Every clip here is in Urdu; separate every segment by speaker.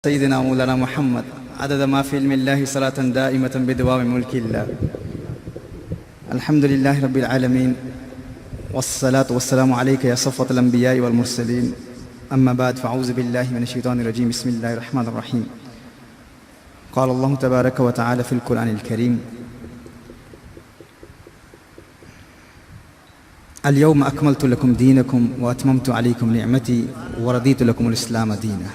Speaker 1: سيدنا مولانا محمد عدد ما في علم الله صلاة دائمة بدوام ملك الله. الحمد لله رب العالمين والصلاة والسلام عليك يا صفوة الأنبياء والمرسلين. أما بعد فأعوذ بالله من الشيطان الرجيم. بسم الله الرحمن الرحيم. قال الله تبارك وتعالى في القرآن الكريم: اليوم أكملت لكم دينكم وأتممت عليكم نعمتي ورضيت لكم الإسلام دينا.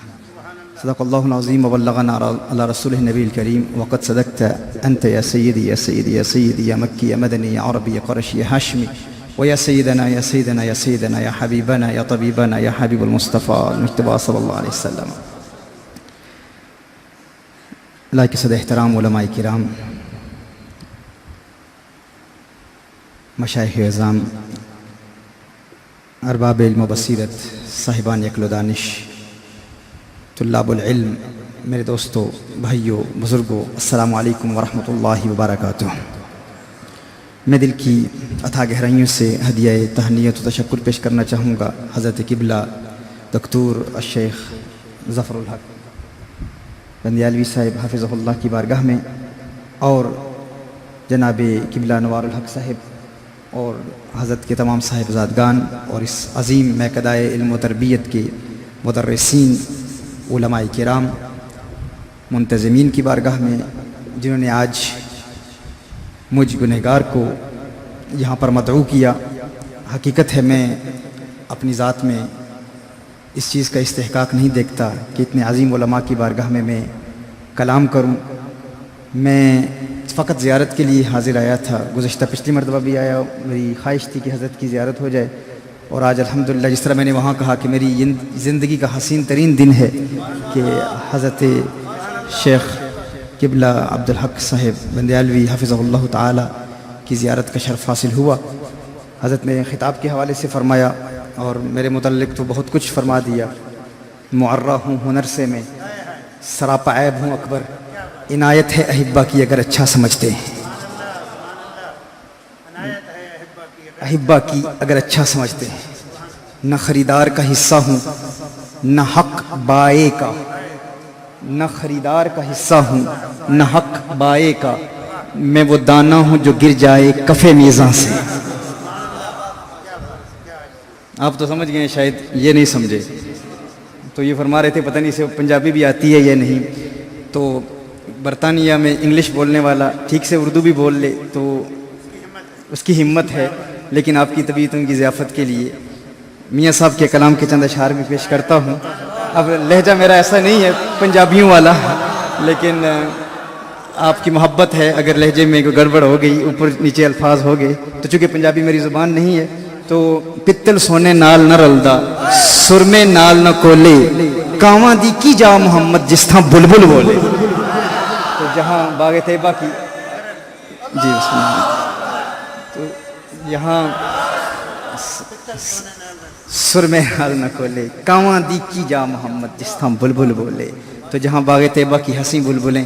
Speaker 1: صدق الله العظيم وبلغنا على رسوله النبي الكريم. وقد صدقت أنت يا سيدي يا سيدي يا سيدي يا مكي يا مدني يا عربي يا قرشي يا هاشمي ويا سيدنا يا سيدنا يا سيدنا يا حبيبنا يا طبيبنا يا حبيب المصطفى المجتبى صلى الله عليه وسلم. اللہ کے صدر احترام علماء کرام، مشائخ اعظام، ارباب علم و بصیرت، صاحبان عقل و دانش، طلاب العلم، میرے دوستوں، بھائیوں، بزرگوں، السلام علیکم ورحمۃ اللہ وبرکاتہ. میں دل کی اتھا گہرائیوں سے ہدیہ تہنیت و تشکر پیش کرنا چاہوں گا حضرت قبلہ دکتور الشیخ ظفر الحق بندیالوی صاحب حافظہ اللہ کی بارگاہ میں، اور جناب قبلہ نوار الحق صاحب اور حضرت کے تمام صاحبزادگان اور اس عظیم میکدۂ علم و تربیت کے مدرسین، علماء کرام، منتظمین کی بارگاہ میں، جنہوں نے آج مجھ گنہگار کو یہاں پر مدعو کیا. حقیقت ہے میں اپنی ذات میں اس چیز کا استحقاق نہیں دیکھتا کہ اتنے عظیم علماء کی بارگاہ میں کلام کروں. میں فقط زیارت کے لیے حاضر آیا تھا، گزشتہ پچھلی مرتبہ بھی آیا. میری خواہش تھی کہ حضرت کی زیارت ہو جائے، اور آج الحمدللہ جس طرح میں نے وہاں کہا کہ میری زندگی کا حسین ترین دن ہے کہ حضرت شیخ قبلہ عبدالحق صاحب بندیالوی حفظہ اللہ تعالی کی زیارت کا شرف حاصل ہوا. حضرت نے خطاب کے حوالے سے فرمایا اور میرے متعلق تو بہت کچھ فرما دیا. معرہ ہوں ہنر سے میں، سراپا عیب ہوں اکبر، عنایت ہے احبہ کی اگر اچھا سمجھتے ہیں. احبہ کی اگر اچھا سمجھتے ہیں. نہ خریدار کا حصہ ہوں نہ حق بائے کا، نہ خریدار کا حصہ ہوں نہ حق بائے کا، میں وہ دانہ ہوں جو گر جائے کفے میزاں سے. آپ تو سمجھ گئے، شاید یہ نہیں سمجھے. تو یہ فرما رہے تھے پتہ نہیں اسے پنجابی بھی آتی ہے یا نہیں. تو برطانیہ میں انگلش بولنے والا ٹھیک سے اردو بھی بول لے تو اس کی ہمت ہے، لیکن آپ کی طبیعتوں کی ضیافت کے لیے میاں صاحب کے کلام کے چند اشعار بھی پیش کرتا ہوں. اب لہجہ میرا ایسا نہیں ہے پنجابیوں والا، لیکن آپ کی محبت ہے. اگر لہجے میں کوئی گڑبڑ ہو گئی، اوپر نیچے الفاظ ہو گئے، تو چونکہ پنجابی میری زبان نہیں ہے تو پتل سونے نال نہ رلدا، سرمے نال نہ کولے، کاواں دی کی جا محمد جس تھاں بلبل بولے. تو جہاں باغ طیبہ کی جی بسم اللہ، تو یہاں سرمے نال نہ کولے، کاواں دی کی جا محمد جس تھاں بلبل بولے. تو جہاں باغ طیبہ کی حسین بلبلیں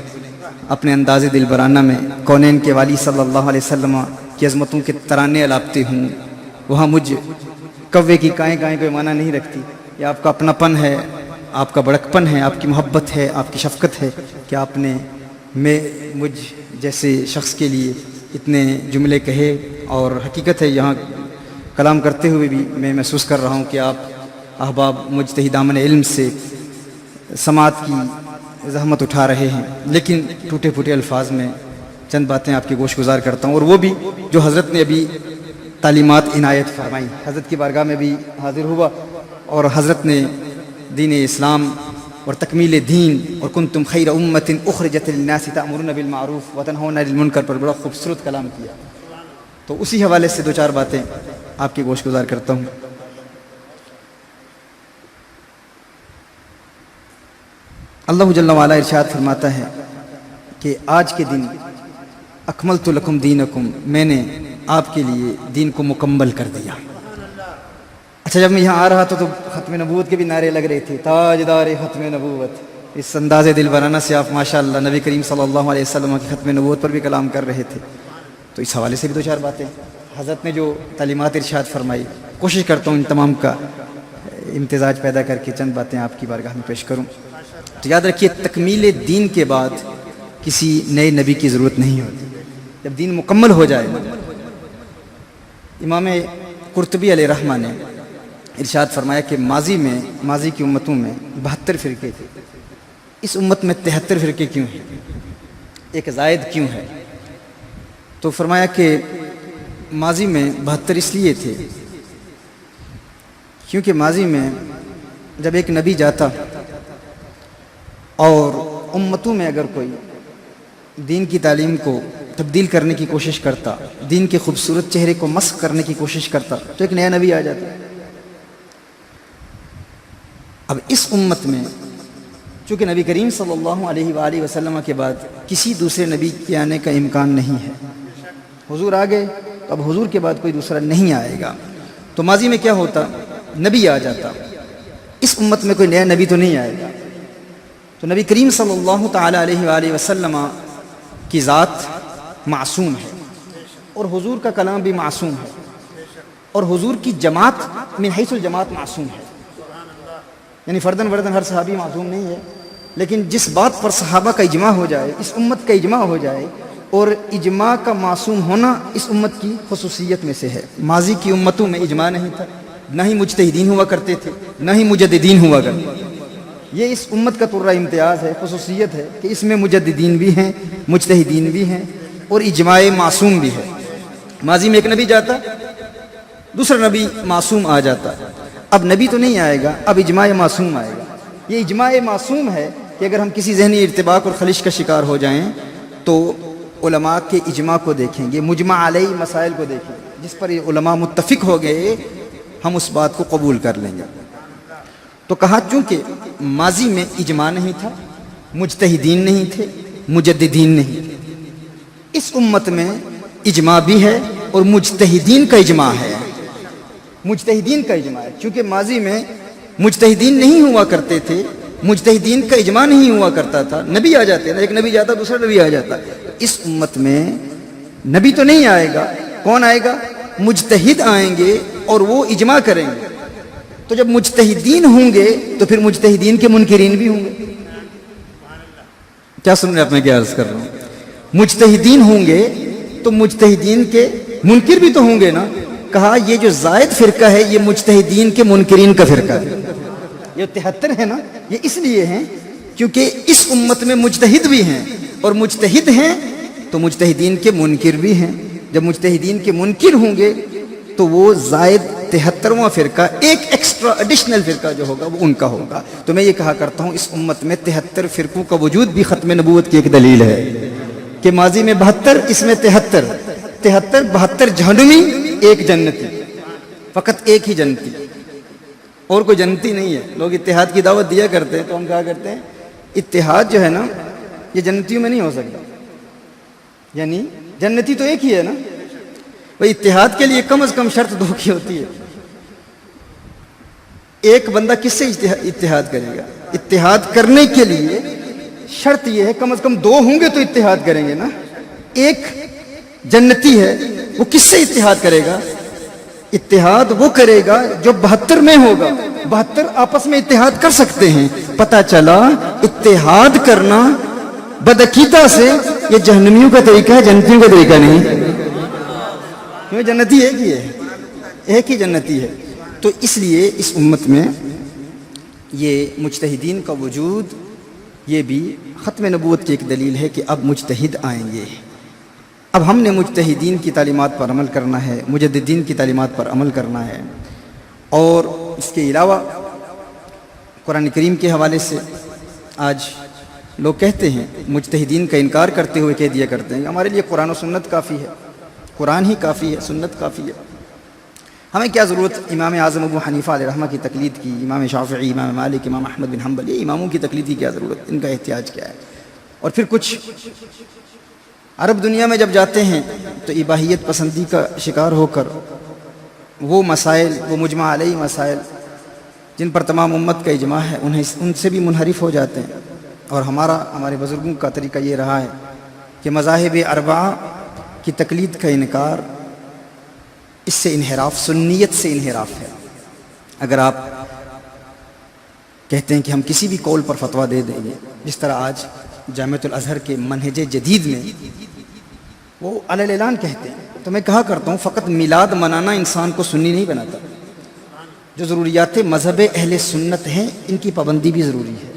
Speaker 1: اپنے انداز دلبرانہ میں کونین کے والی صلی اللہ علیہ وسلم کی عظمتوں کے ترانے الاپتی ہوں، وہاں مجھ کوے کی کائیں کائیں کوئی معنی نہیں رکھتی. یہ آپ کا اپنا پن ہے، آپ کا بڑکپن ہے، آپ کی محبت ہے، آپ کی شفقت ہے کہ آپ نے مجھ جیسے شخص کے لیے اتنے جملے کہے. اور حقیقت ہے یہاں کلام کرتے ہوئے بھی میں محسوس کر رہا ہوں کہ آپ احباب مجتہدان علم سے سماعت کی زحمت اٹھا رہے ہیں، لیکن ٹوٹے پھوٹے الفاظ میں چند باتیں آپ کے گوش گزار کرتا ہوں، اور وہ بھی جو حضرت نے ابھی تعلیمات عنایت فرمائی. حضرت کی بارگاہ میں بھی حاضر ہوا اور حضرت نے دین اسلام اور تکمیل دین اور کنتم خیر امت اخرجت للناس تأمرون بالمعروف وتنہون عن المنکر پر بڑا خوبصورت کلام کیا. تو اسی حوالے سے دو چار باتیں آپ کے گوش گزار کرتا ہوں. اللہ جل وعلا ارشاد فرماتا ہے کہ آج کے دن اکملت لکم دینکم، میں نے آپ کے لیے دین کو مکمل کر دیا. اچھا، جب میں یہاں آ رہا تھا تو ختم نبوت کے بھی نعرے لگ رہے تھے، تاجدار ختم نبوت. اس انداز دلبرانہ سے آپ ماشاءاللہ نبی کریم صلی اللہ علیہ وسلم کی ختم نبوت پر بھی کلام کر رہے تھے. تو اس حوالے سے بھی دو چار باتیں حضرت نے جو تعلیمات ارشاد فرمائی، کوشش کرتا ہوں ان تمام کا امتزاج پیدا کر کے چند باتیں آپ کی بارگاہ میں پیش کروں. تو یاد رکھیے تکمیل دین کے بعد کسی نئے نبی کی ضرورت نہیں ہوتی. جب دین مکمل ہو جائے. امام قرطبی علیہ رحمہ نے ارشاد فرمایا کہ ماضی کی امتوں میں 72 فرقے تھے، اس امت میں 73 فرقے کیوں ہیں، ایک زائد کیوں ہے؟ تو فرمایا کہ ماضی میں 72 اس لیے تھے کیونکہ ماضی میں جب ایک نبی جاتا اور امتوں میں اگر کوئی دین کی تعلیم کو تبدیل کرنے کی کوشش کرتا، دین کے خوبصورت چہرے کو مسخ کرنے کی کوشش کرتا، تو ایک نیا نبی آ جاتا. اب اس امت میں چونکہ نبی کریم صلی اللہ علیہ وآلہ وسلم کے بعد کسی دوسرے نبی کے آنے کا امکان نہیں ہے. حضور آ گئے، اب حضور کے بعد کوئی دوسرا نہیں آئے گا. تو ماضی میں کیا ہوتا؟ نبی آ جاتا، اس امت میں کوئی نیا نبی تو نہیں آئے گا. تو نبی کریم صلی اللہ تعالی علیہ وآلہ وسلم کی ذات معصوم ہے، اور حضور کا کلام بھی معصوم ہے، اور حضور کی جماعت من حیث الجماعت معصوم ہے. یعنی فردن ہر صحابی معصوم نہیں ہے، لیکن جس بات پر صحابہ کا اجماع ہو جائے، اس امت کا اجماع ہو جائے، اور اجماع کا معصوم ہونا اس امت کی خصوصیت میں سے ہے. ماضی کی امتوں میں اجماع نہیں تھا، نہ ہی مجتہدین ہوا کرتے تھے، نہ ہی مجددین ہوا کرتے تھے. یہ اس امت کا طرہ امتیاز ہے، خصوصیت ہے کہ اس میں مجددین بھی ہیں، مجتہدین بھی ہیں، اور اجماع معصوم بھی ہے. ماضی میں ایک نبی جاتا، دوسرا نبی معصوم آ جاتا. اب نبی تو نہیں آئے گا، اب اجماع معصوم آئے گا. یہ اجماع معصوم ہے کہ اگر ہم کسی ذہنی ارتباک اور خلش کا شکار ہو جائیں تو علماء کے اجماع کو دیکھیں گے، مجمع علیہ مسائل کو دیکھیں گے، جس پر یہ علماء متفق ہو گئے ہم اس بات کو قبول کر لیں گے. تو کہا چونکہ ماضی میں اجماع نہیں تھا، مجتہدین نہیں تھے، مجددین نہیں تھے، اس امت میں اجماع بھی ہے اور مجتہدین کا اجماع ہے. مجتہدین کا اجماع ہے چونکہ ماضی میں مجتہدین نہیں ہوا کرتے تھے، مجتہدین کا اجماع نہیں ہوا کرتا تھا. نبی آ جاتے ہیں، ایک نبی جاتا دوسرا نبی آ جاتا. اس امت میں نبی تو نہیں آئے گا، کون آئے گا؟ مجتہد آئیں گے اور وہ اجماع کریں گے. تو جب مجتہدین ہوں گے تو پھر مجتہدین کے منکرین بھی ہوں گے. کیا سن رہے آپ؟ میں کیا عرض کر رہا ہوں؟ مجتہدین ہوں گے تو مجتہدین کے منکر بھی تو ہوں گے نا. کہا یہ جو زائد فرقہ ہے یہ مجتہدین کے منکرین کا فرقہ ہے. یہ 73 ہے نا، یہ اس لیے ہیں کیونکہ اس امت میں مجتہد بھی ہیں، اور مجتہد ہیں تو مجتہدین کے منکر بھی ہیں. جب مجتہدین کے منکر ہوں گے تو وہ زائد 73واں فرقہ، ایک ایکسٹرا ایڈیشنل فرقہ جو ہوگا وہ ان کا ہوگا. تو میں یہ کہا کرتا ہوں اس امت میں 73 فرقوں کا وجود بھی ختم نبوت کی ایک دلیل ہے کہ ماضی میں 72، اس میں 73، 72 جہنمی، ایک جنتی، فقط ایک ہی جنتی، اور کوئی جنتی نہیں ہے. لوگ اتحاد کی دعوت دیا کرتے ہیں تو ہم کہا کرتے ہیں اتحاد جو ہے نا یہ جنتیوں میں نہیں ہو سکتا. یعنی جنتی تو ایک ہی ہے نا. بھئی اتحاد کے لیے کم از کم شرط 2 کی ہوتی ہے. ایک بندہ کس سے اتحاد کرے گا؟ اتحاد کرنے کے لیے شرط یہ ہے کم از کم 2 ہوں گے تو اتحاد کریں گے نا. ایک جنتی ہے، وہ کس سے اتحاد کرے گا؟ اتحاد وہ کرے گا جو 72 میں ہوگا. 72 آپس میں اتحاد کر سکتے ہیں. پتہ چلا اتحاد کرنا بدعقیدہ سے یہ جہنمیوں کا طریقہ ہے، جنتیوں کا طریقہ نہیں. کیوں؟ جنتی ایک ہی ہے، ایک ہی جنتی ہے. تو اس لیے اس امت میں یہ مجتہدین کا وجود یہ بھی ختم نبوت کی ایک دلیل ہے کہ اب مجتہد آئیں گے. اب ہم نے مجتہدین کی تعلیمات پر عمل کرنا ہے، مجددین کی تعلیمات پر عمل کرنا ہے. اور اس کے علاوہ قرآن کریم کے حوالے سے آج لوگ کہتے ہیں، مجتہدین کا انکار کرتے ہوئے کہہ دیا کرتے ہیں ہمارے لیے قرآن و سنت کافی ہے، قرآن ہی کافی ہے، سنت کافی ہے. ہمیں کیا ضرورت امام اعظم ابو حنیفہ علیہ رحمہ کی تقلید کی، امام شافعی، امام مالک، امام احمد بن حنبل، یہ اماموں کی تقلید کی کیا ضرورت؟ ان کا احتیاج کیا ہے؟ اور پھر کچھ عرب دنیا میں جب جاتے ہیں تو اباحیت پسندی کا شکار ہو کر وہ مسائل، وہ مجمع علیہ مسائل جن پر تمام امت کا اجماع ہے ان سے بھی منحرف ہو جاتے ہیں. اور ہمارے بزرگوں کا طریقہ یہ رہا ہے کہ مذاہب اربعہ کی تقلید کا انکار، اس سے انحراف، سنیت سے انحراف ہے. اگر آپ کہتے ہیں کہ ہم کسی بھی قول پر فتویٰ دے دیں گے، جس طرح آج جامعۃ الازہر کے منہج جدید میں وہ علی الاعلان کہتے ہیں۔ تو میں کہا کرتا ہوں فقط میلاد منانا انسان کو سنی نہیں بناتا، جو ضروریات مذہب اہل سنت ہیں ان کی پابندی بھی ضروری ہے۔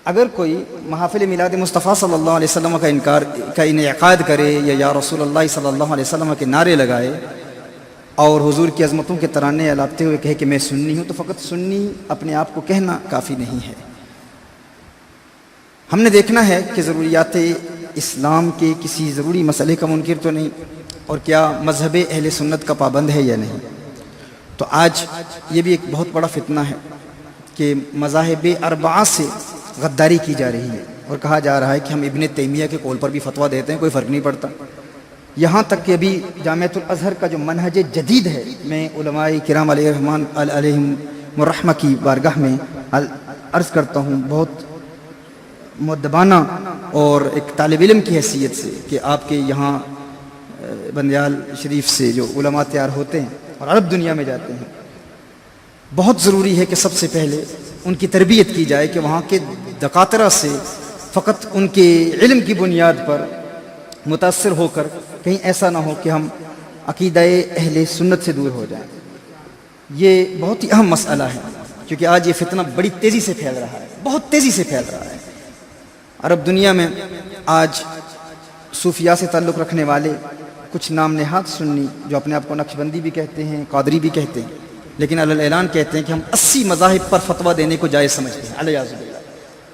Speaker 1: اگر کوئی محافل میلاد مصطفیٰ صلی اللہ علیہ وسلم کا انعقاد کرے یا رسول اللہ صلی اللہ علیہ وسلم کے نعرے لگائے اور حضور کی عظمتوں کے ترانے الاپتے ہوئے کہے کہ میں سنی ہوں، تو فقط سنی اپنے آپ کو کہنا کافی نہیں ہے۔ ہم نے دیکھنا ہے کہ ضروریات اسلام کے کسی ضروری مسئلے کا منکر تو نہیں، اور کیا مذہب اہل سنت کا پابند ہے یا نہیں۔ تو آج یہ بھی ایک بہت بڑا فتنہ ہے کہ مذاہب اربعہ سے غداری کی جا رہی ہے، اور کہا جا رہا ہے کہ ہم ابن تیمیہ کے قول پر بھی فتویٰ دیتے ہیں، کوئی فرق نہیں پڑتا۔ یہاں تک کہ ابھی جامعۃ الازہر کا جو منہج جدید ہے، میں علماء کرام علیہم الرحمہ کی بارگاہ میں عرض کرتا ہوں بہت مؤدبانہ اور ایک طالب علم کی حیثیت سے کہ آپ کے یہاں بندیال شریف سے جو علماء تیار ہوتے ہیں اور عرب دنیا میں جاتے ہیں، بہت ضروری ہے کہ سب سے پہلے ان کی تربیت کی جائے کہ وہاں کے دکاترہ سے فقط ان کے علم کی بنیاد پر متاثر ہو کر کہیں ایسا نہ ہو کہ ہم عقیدہ اہل سنت سے دور ہو جائیں۔ یہ بہت ہی اہم مسئلہ ہے، کیونکہ آج یہ فتنہ بڑی تیزی سے پھیل رہا ہے، بہت تیزی سے پھیل رہا ہے۔ عرب دنیا میں آج صوفیاء سے تعلق رکھنے والے کچھ نام نہاد سنی جو اپنے آپ کو نقشبندی بھی کہتے ہیں، قادری بھی کہتے ہیں، لیکن علی الاعلان کہتے ہیں کہ ہم 80 مذاہب پر فتویٰ دینے کو جائز سمجھتے ہیں، علیہ باللہ،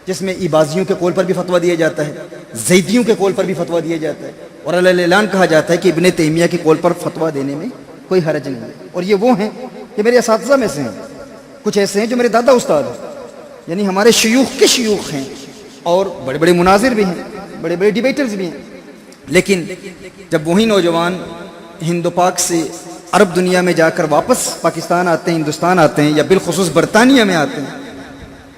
Speaker 1: جس میں عباضیوں کے قول پر بھی فتویٰ دیا جاتا ہے، زیدیوں کے قول پر بھی فتویٰ دیا جاتا ہے، اور علی الاعلان کہا جاتا ہے کہ ابن تیمیہ کے قول پر فتویٰ دینے میں کوئی حرج نہیں ہے۔ اور یہ وہ ہیں کہ میرے اساتذہ میں سے ہیں، کچھ ایسے ہیں جو میرے دادا استاد ہیں، یعنی ہمارے شیوخ کے شیوخ ہیں، اور بڑے بڑے مناظر بھی ہیں، بڑے بڑے ڈیبیٹرز بھی ہیں۔ لیکن جب وہی نوجوان ہند و پاک سے عرب دنیا میں جا کر واپس پاکستان آتے ہیں، ہندوستان آتے ہیں، یا بالخصوص برطانیہ میں آتے ہیں،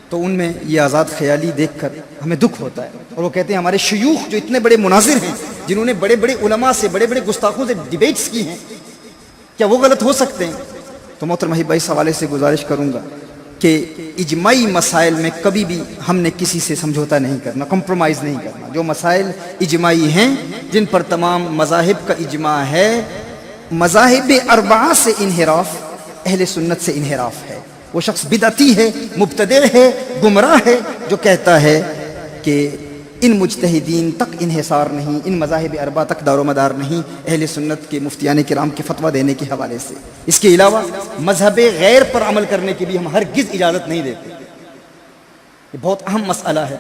Speaker 1: تو ان میں یہ آزاد خیالی دیکھ کر ہمیں دکھ ہوتا ہے، اور وہ کہتے ہیں ہمارے شیوخ جو اتنے بڑے مناظر ہیں، جنہوں نے بڑے بڑے علماء سے، بڑے بڑے گستاخوں سے ڈیبیٹس کی ہیں، کیا وہ غلط ہو سکتے ہیں؟ تو محترم بھائی اس حوالے سے گزارش کروں گا کہ اجماعی مسائل میں کبھی بھی ہم نے کسی سے سمجھوتا نہیں کرنا، کمپرومائز نہیں کرنا۔ جو مسائل اجماعی ہیں، جن پر تمام مذاہب کا اجماع ہے، مذاہب اربعہ سے انحراف اہل سنت سے انحراف ہے۔ وہ شخص بدعتی ہے، مبتدع ہے، گمراہ ہے، جو کہتا ہے کہ ان مجتہدین تک انحصار نہیں، ان مذاہب اربعہ تک دار و مدار نہیں اہل سنت کے مفتیان کرام کے فتویٰ دینے کے حوالے سے۔ اس کے علاوہ مذہب غیر پر عمل کرنے کی بھی ہم ہرگز اجازت نہیں دیتے۔ یہ بہت اہم مسئلہ ہے۔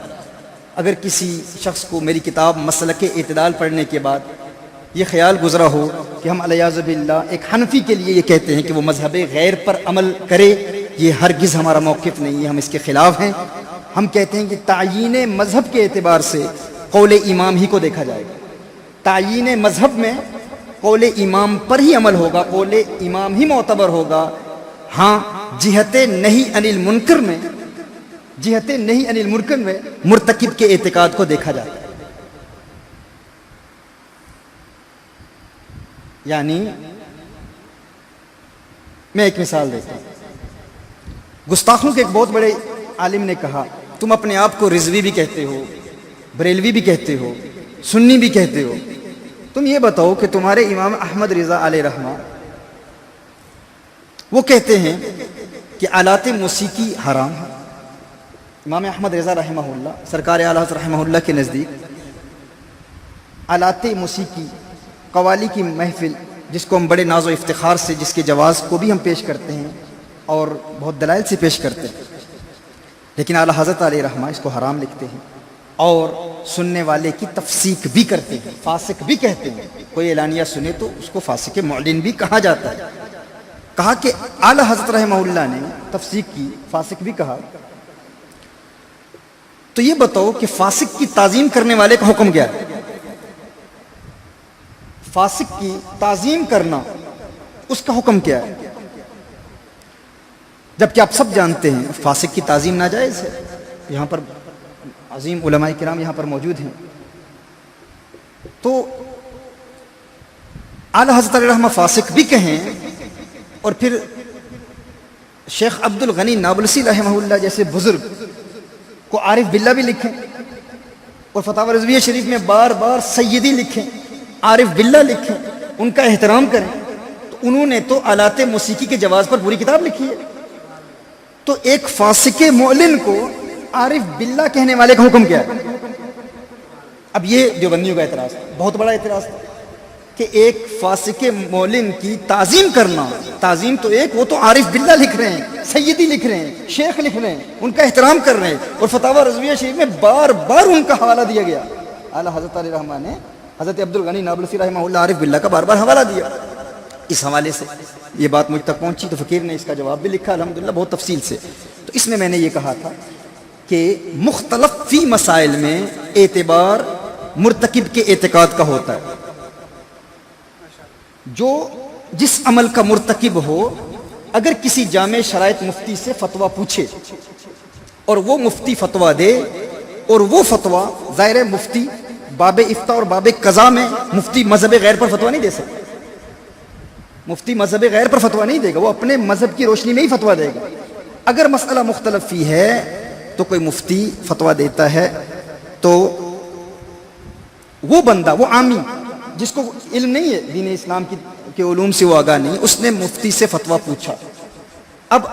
Speaker 1: اگر کسی شخص کو میری کتاب مسلک اعتدال پڑھنے کے بعد یہ خیال گزرا ہو کہ ہم علیاذ باللہ ایک حنفی کے لیے یہ کہتے ہیں کہ وہ مذہب غیر پر عمل کرے، یہ ہرگز ہمارا موقف نہیں ہے، ہم اس کے خلاف ہیں۔ ہم کہتے ہیں کہ تعیین مذہب کے اعتبار سے قول امام ہی کو دیکھا جائے گا۔ تعیین مذہب میں قول امام پر ہی عمل ہوگا، قول امام ہی معتبر ہوگا۔ ہاں، جہت نہی عن المنکر میں مرتکب کے اعتقاد کو دیکھا جاتا ہے۔ یعنی میں ایک مثال دیتا ہوں۔ گستاخوں کے ایک بہت بڑے عالم نے کہا، تم اپنے آپ کو رضوی بھی کہتے ہو، بریلوی بھی کہتے ہو، سنی بھی کہتے ہو، تم یہ بتاؤ کہ تمہارے امام احمد رضا علیہ رحمہ وہ کہتے ہیں کہ آلات موسیقی حرام ہے۔ امام احمد رضا رحمہ اللہ، سرکار اعلیٰ حضرت رحمہ اللہ کے نزدیک آلات موسیقی، قوالی کی محفل، جس کو ہم بڑے ناز و افتخار سے، جس کے جواز کو بھی ہم پیش کرتے ہیں اور بہت دلائل سے پیش کرتے ہیں، لیکن اعلیٰ حضرت علیہ رحمہ اس کو حرام لکھتے ہیں، اور سننے والے کی تفسیق بھی کرتے ہیں، فاسق بھی کہتے ہیں۔ کوئی اعلانیہ سنے تو اس کو فاسق معلن بھی کہا جاتا ہے۔ کہا کہ اعلیٰ حضرت رحمہ اللہ نے تفسیق کی، فاسق بھی کہا۔ تو یہ بتاؤ کہ فاسق کی تعظیم کرنے والے کا حکم کیا ہے؟ فاسق کی تعظیم کرنا، اس کا حکم کیا ہے؟ جبکہ آپ سب جانتے ہیں فاسق کی تعظیم ناجائز ہے۔ یہاں پر عظیم علماء کرام یہاں پر موجود ہیں۔ تو اعلیٰ حضرت علیہ رحمہ فاسق بھی کہیں اور پھر شیخ عبد الغنی نابلسی رحمہ اللہ جیسے بزرگ کو عارف باللہ بھی لکھیں اور فتاوی رضویہ شریف میں بار بار سیدی لکھیں، عارف باللہ لکھیں، ان کا احترام کریں، تو انہوں نے تو آلات موسیقی کے جواز پر پوری کتاب لکھی ہے. تو ایک فاسق معلن کو عارف باللہ کہنے والے کا حکم کیا ہے؟ اب یہ دیوبندیوں کا اعتراض تھا، بہت بڑا اعتراض تھا کہ ایک فاسق معلن کی تعظیم کرنا، تعظیم تو ایک، وہ تو عارف باللہ لکھ رہے ہیں، سیدی لکھ رہے ہیں، شیخ لکھ رہے ہیں، ان کا احترام کر رہے ہیں، اور فتاوی رضویہ شریف میں بار بار ان کا حوالہ دیا گیا. اعلیٰ حضرت علیہ رحمٰن نے حضرت عبد الغنی نابلسی رحمہ اللہ عارف باللہ کا بار بار حوالہ دیا. اس حوالے سے یہ بات مجھ تک پہنچی تو فقیر نے اس کا جواب بھی لکھا الحمدللہ بہت تفصیل سے. تو اس میں نے یہ کہا تھا کہ مختلف فی مسائل میں اعتبار مرتکب کے اعتقاد کا ہوتا ہے. جو جس عمل کا مرتکب ہو، اگر کسی جامع شرائط مفتی سے فتویٰ پوچھے اور وہ مفتی فتویٰ دے، اور وہ فتویٰ ظاہر مفتی باب افتاء اور باب قضاء میں مفتی مذہب غیر پر فتویٰ نہیں دے سکتا. مفتی مذہب غیر پر فتویٰ نہیں دے گا، وہ اپنے مذہب کی روشنی میں ہی فتویٰ دے گا. اگر مسئلہ مختلف فی ہے تو کوئی مفتی فتویٰ دیتا ہے تو وہ بندہ، وہ عامی جس کو علم نہیں ہے دین اسلام کے علوم سے، وہ آگاہ نہیں، اس نے مفتی سے فتویٰ پوچھا. اب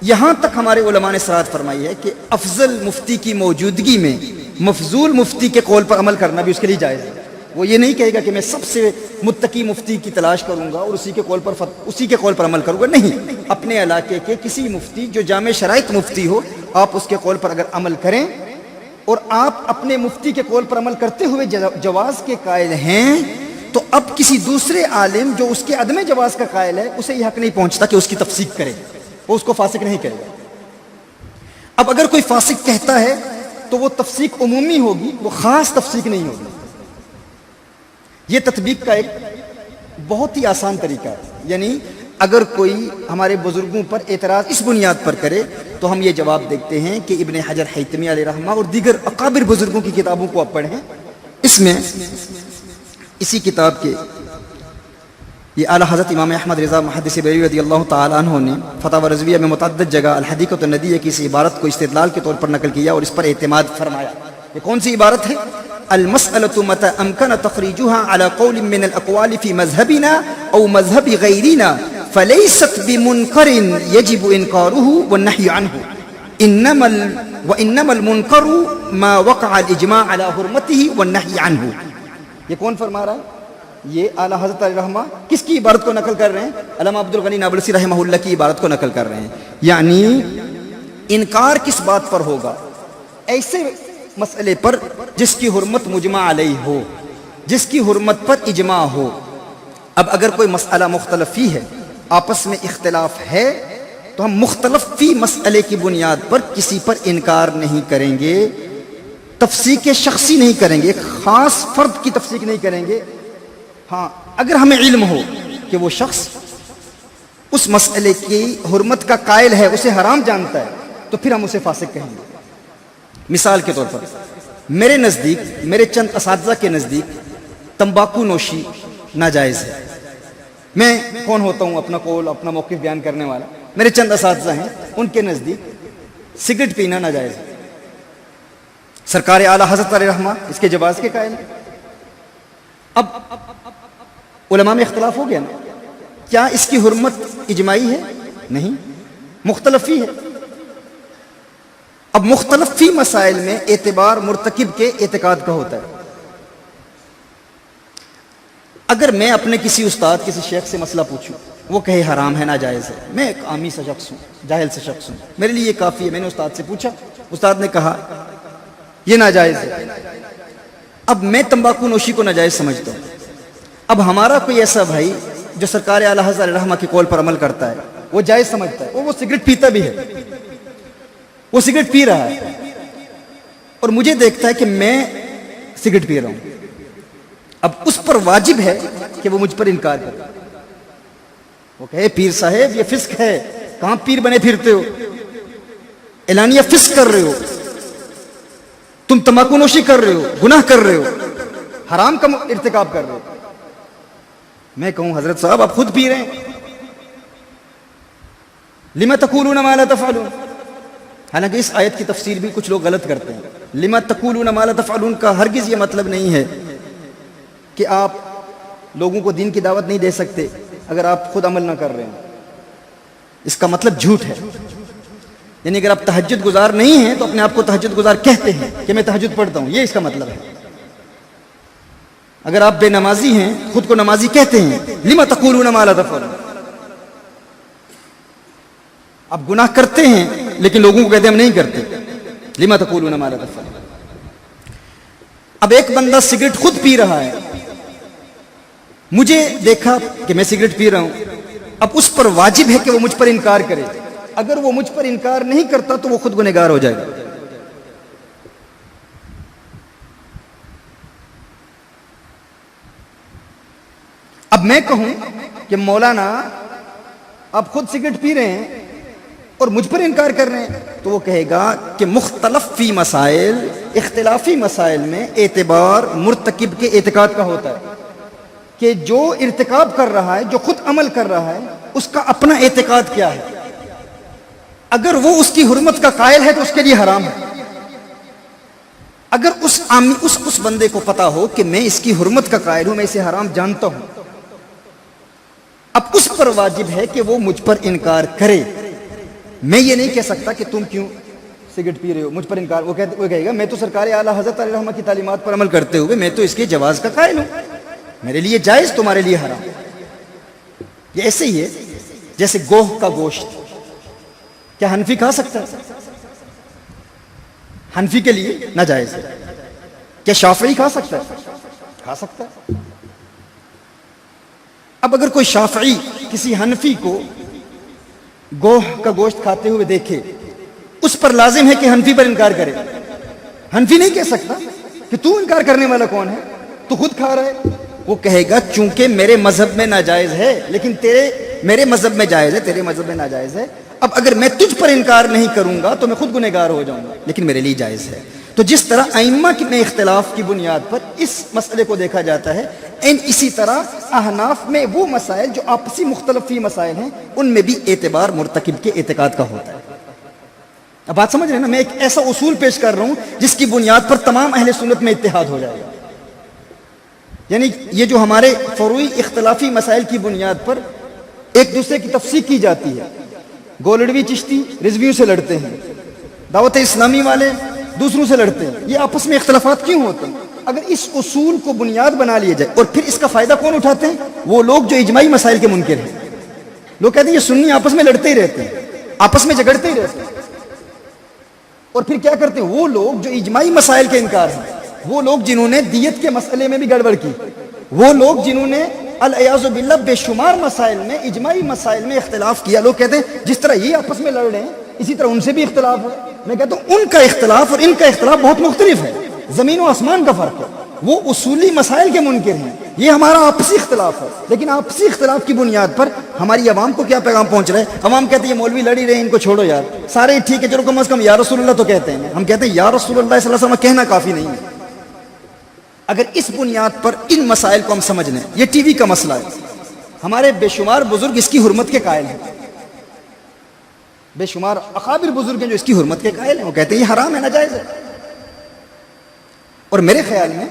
Speaker 1: یہاں تک ہمارے علماء نے صراحت فرمائی ہے کہ افضل مفتی کی موجودگی میں مفضول مفتی کے قول پر عمل کرنا بھی اس کے لیے جائز ہے. وہ یہ نہیں کہے گا کہ میں سب سے متقی مفتی کی تلاش کروں گا اور اسی کے قول پر عمل کروں گا. نہیں، اپنے علاقے کے کسی مفتی جو جامع شرائط مفتی ہو، آپ اس کے قول پر اگر عمل کریں اور آپ اپنے مفتی کے قول پر عمل کرتے ہوئے جواز کے قائل ہیں، تو اب کسی دوسرے عالم جو اس کے عدم جواز کا قائل ہے، اسے یہ حق نہیں پہنچتا کہ اس کی تفسیق کرے، وہ اس کو فاسق نہیں کہے گا. اب اگر کوئی فاسق کہتا ہے تو وہ تفسیق عمومی ہوگی، وہ خاص تفسیق نہیں ہوگی. یہ تطبیق کا ایک بہت ہی آسان طریقہ ہے. یعنی اگر کوئی ہمارے بزرگوں پر اعتراض اس بنیاد پر کرے تو ہم یہ جواب دیکھتے ہیں کہ ابن حجر حیتمی علیہ رحمہ اور دیگر اکابر بزرگوں کی کتابوں کو آپ پڑھیں. اس میں اسی کتاب کے یہ اعلیٰ حضرت امام احمد رضا محدث بریلوی رضی اللہ تعالیٰ عنہ نے فتاوی رضویہ میں متعدد جگہ الحدیقۃ الندیہ کی اس عبارت کو استدلال کے طور پر نقل کیا اور اس پر اعتماد فرمایا. یہ کون سی عبارت ہے؟ المسألة متى أمكن تخريجها على قول من الأقوال في مذهبنا أو مذهب غيرنا فليست بمنكر يجب إنكاره والنهي عنه، وإنما المنكر ما وقع الإجماع على حرمته والنهي عنه. یہ کون فرما رہا ہے؟ یہ اعلیٰ حضرت علیہ رحمہ کس کی عبارت کو نقل کر رہے ہیں؟ علامہ عبد الغنی نابلسی رحمہ اللہ کی عبارت کو نقل کر رہے ہیں. یعنی انکار کس بات پر ہوگا؟ ایسے مسئلے پر جس کی حرمت مجمع علیہ ہو، جس کی حرمت پر اجماع ہو. اب اگر کوئی مسئلہ مختلف فی ہے، آپس میں اختلاف ہے، تو ہم مختلف فی مسئلے کی بنیاد پر کسی پر انکار نہیں کریں گے، تفسیق شخصی نہیں کریں گے، ایک خاص فرد کی تفسیق نہیں کریں گے. ہاں اگر ہمیں علم ہو کہ وہ شخص اس مسئلے کی حرمت کا قائل ہے، اسے حرام جانتا ہے، تو پھر ہم اسے فاسق کہیں گے. مثال کے طور پر میرے نزدیک، میرے چند اساتذہ کے نزدیک تمباکو نوشی ناجائز ہے. میں کون ہوتا ہوں اپنا قول، اپنا موقف بیان کرنے والا؟ میرے چند اساتذہ ہیں، ان کے نزدیک سگریٹ پینا ناجائز ہے. سرکار اعلیٰ حضرت علیہ رحمہ اس کے جواز کے قائل ہیں. اب علماء میں اختلاف ہو گیا نا، کیا اس کی حرمت اجماعی ہے؟ نہیں، مختلفی ہے. اب مختلف فی مسائل میں اعتبار مرتکب کے اعتقاد کا ہوتا ہے. اگر میں اپنے کسی استاد، کسی شیخ سے مسئلہ پوچھوں، وہ کہے حرام ہے، ناجائز ہے، میں ایک عامی سے شخص ہوں، جاہل سے شخص ہوں، میرے لیے یہ کافی ہے. میں نے استاد سے پوچھا، استاد نے کہا یہ ناجائز ہے. اب میں تمباکو نوشی کو ناجائز سمجھتا ہوں. اب ہمارا کوئی ایسا بھائی جو سرکار اعلیٰ حضرت علیہ رحمہ کے قول پر عمل کرتا ہے، وہ جائز سمجھتا ہے، وہ سگریٹ پیتا بھی ہے، وہ سگریٹ پی رہا ہے اور مجھے دیکھتا ہے کہ میں سگریٹ پی رہا ہوں. اب اس پر واجب ہے کہ وہ مجھ پر انکار کرے. وہ کہے پیر صاحب یہ فسق ہے، کہاں پیر بنے پھرتے ہو، اعلانیہ فسق کر رہے ہو، تم تمباکو نوشی کر رہے ہو، گناہ کر رہے ہو، حرام کا ارتکاب کر رہے ہو. میں کہوں حضرت صاحب آپ خود پی رہے ہیں، لما تقولون ما لا تفعلون. حالانکہ اس آیت کی تفسیر بھی کچھ لوگ غلط کرتے ہیں. لما تقولون ما لا تفعلون کا ہرگز یہ مطلب نہیں ہے کہ آپ لوگوں کو دین کی دعوت نہیں دے سکتے اگر آپ خود عمل نہ کر رہے ہیں. اس کا مطلب جھوٹ ہے. یعنی اگر آپ تہجد گزار نہیں ہیں تو اپنے آپ کو تہجد گزار کہتے ہیں کہ میں تہجد پڑھتا ہوں، یہ اس کا مطلب ہے. اگر آپ بے نمازی ہیں خود کو نمازی کہتے ہیں، لما تقولون ما لا تفعلون. آپ گناہ کرتے ہیں لیکن لوگوں کو کہتے ہیں ہم نہیں کرتے، لما تقولون ما لا تفعلون. اب ایک بندہ سگریٹ خود پی رہا ہے، مجھے دیکھا کہ میں سگریٹ پی رہا ہوں، اب اس پر واجب ہے کہ وہ مجھ پر انکار کرے. اگر وہ مجھ پر انکار نہیں کرتا تو وہ خود گنہگار ہو جائے گا. اب میں کہوں کہ مولانا آپ خود سگریٹ پی رہے ہیں اور مجھ پر انکار کر رہے ہیں، تو وہ کہے گا کہ مختلف فی مسائل، اختلافی مسائل میں اعتبار مرتکب کے اعتقاد کا ہوتا ہے کہ جو ارتکاب کر رہا ہے، جو خود عمل کر رہا ہے، اس کا اپنا اعتقاد کیا ہے. اگر وہ اس کی حرمت کا قائل ہے تو اس کے لیے حرام ہے. اگر اس بندے کو پتا ہو کہ میں اس کی حرمت کا قائل ہوں، میں اسے حرام جانتا ہوں، اب اس پر واجب ہے کہ وہ مجھ پر انکار کرے. میں یہ نہیں کہہ سکتا کہ تم کیوں سگریٹ پی رہے ہو، مجھ پر انکار. وہ کہے گا میں تو سرکار اعلیٰ حضرت علیہ الرحمہ کی تعلیمات پر عمل کرتے ہوئے میں تو اس کے جواز کا قائل ہوں، میرے لیے جائز تمہارے لیے حرام. یہ ایسے ہی ہے جیسے گوہ کا گوشت، کیا حنفی کھا سکتا ہے؟ حنفی کے لیے ناجائز ہے. کیا شافعی کھا سکتا ہے؟ کھا سکتا ہے. اب اگر کوئی شافعی کسی حنفی کو گوہ کا گوشت کھاتے ہوئے دیکھے، اس پر لازم ہے کہ حنفی پر انکار کرے. حنفی نہیں کہہ سکتا کہ تو انکار کرنے والا کون ہے، تو خود کھا رہا ہے. وہ کہے گا چونکہ میرے مذہب میں ناجائز ہے لیکن میرے مذہب میں جائز ہے، تیرے مذہب میں ناجائز ہے. اب اگر میں تجھ پر انکار نہیں کروں گا تو میں خود گنہگار ہو جاؤں گا، لیکن میرے لیے جائز ہے. تو جس طرح ائمہ میں اختلاف کی بنیاد پر اس مسئلے کو دیکھا جاتا ہے، اسی طرح احناف میں وہ مسائل جو آپسی مختلفی مسائل ہیں ان میں بھی اعتبار مرتکب کے اعتقاد کا ہوتا ہے. اب بات سمجھ رہے ہیں نا؟ میں ایک ایسا اصول پیش کر رہا ہوں جس کی بنیاد پر تمام اہل سنت میں اتحاد ہو جائے گا. یعنی یہ جو ہمارے فروعی اختلافی مسائل کی بنیاد پر ایک دوسرے کی تفسیق کی جاتی ہے، گولڑوی چشتی رضویوں سے لڑتے ہیں، دعوت اسلامی والے دوسروں سے لڑتے ہیں. یہ آپس میں اختلافات کیوں ہوتے ہیں؟ اگر اس اصول کو بنیاد بنا لیا جائے. اور پھر اس کا فائدہ کون اٹھاتے ہیں؟ وہ لوگ جو اجماعی مسائل کے منکر ہیں. لوگ کہتے ہیں یہ سنی آپس میں لڑتے ہی رہتے ہیں، آپس میں جھگڑتے ہی رہتے ہیں. اور پھر کیا کرتے ہیں وہ لوگ جو اجماعی مسائل کے انکار ہیں، وہ لوگ جنہوں نے دیت کے مسئلے میں بھی گڑبڑ کی، وہ لوگ جنہوں نے العیاذ باللہ بے شمار مسائل میں، اجماعی مسائل میں اختلاف کیا. لوگ کہتے ہیں جس طرح یہ آپس میں لڑ رہے ہیں اسی طرح ان سے بھی اختلاف ہے. میں کہتا ہوں ان کا اختلاف اور ان کا اختلاف بہت مختلف ہے، زمین و آسمان کا فرق ہے. وہ اصولی مسائل کے منکر ہیں، یہ ہمارا آپسی اختلاف ہے. لیکن آپسی اختلاف کی بنیاد پر ہماری عوام کو کیا پیغام پہنچ رہا ہے؟ عوام کہتے ہیں یہ مولوی لڑ ہی رہے ہیں، ان کو چھوڑو یار، سارے ٹھیک ہے چلو کم از کم یا رسول اللہ تو کہتے ہیں. ہم کہتے ہیں یا رسول اللہ صلی اللہ علیہ وسلم کہنا کافی نہیں ہے. اگر اس بنیاد پر ان مسائل کو ہم سمجھ لیں، یہ ٹی وی کا مسئلہ ہے، ہمارے بے شمار بزرگ اس کی حرمت کے قائل ہیں، بے شمار اکابر بزرگ ہیں جو اس کی حرمت کے قائل ہیں. وہ کہتے ہیں یہ حرام ہے، ناجائز ہے. اور میرے خیال میں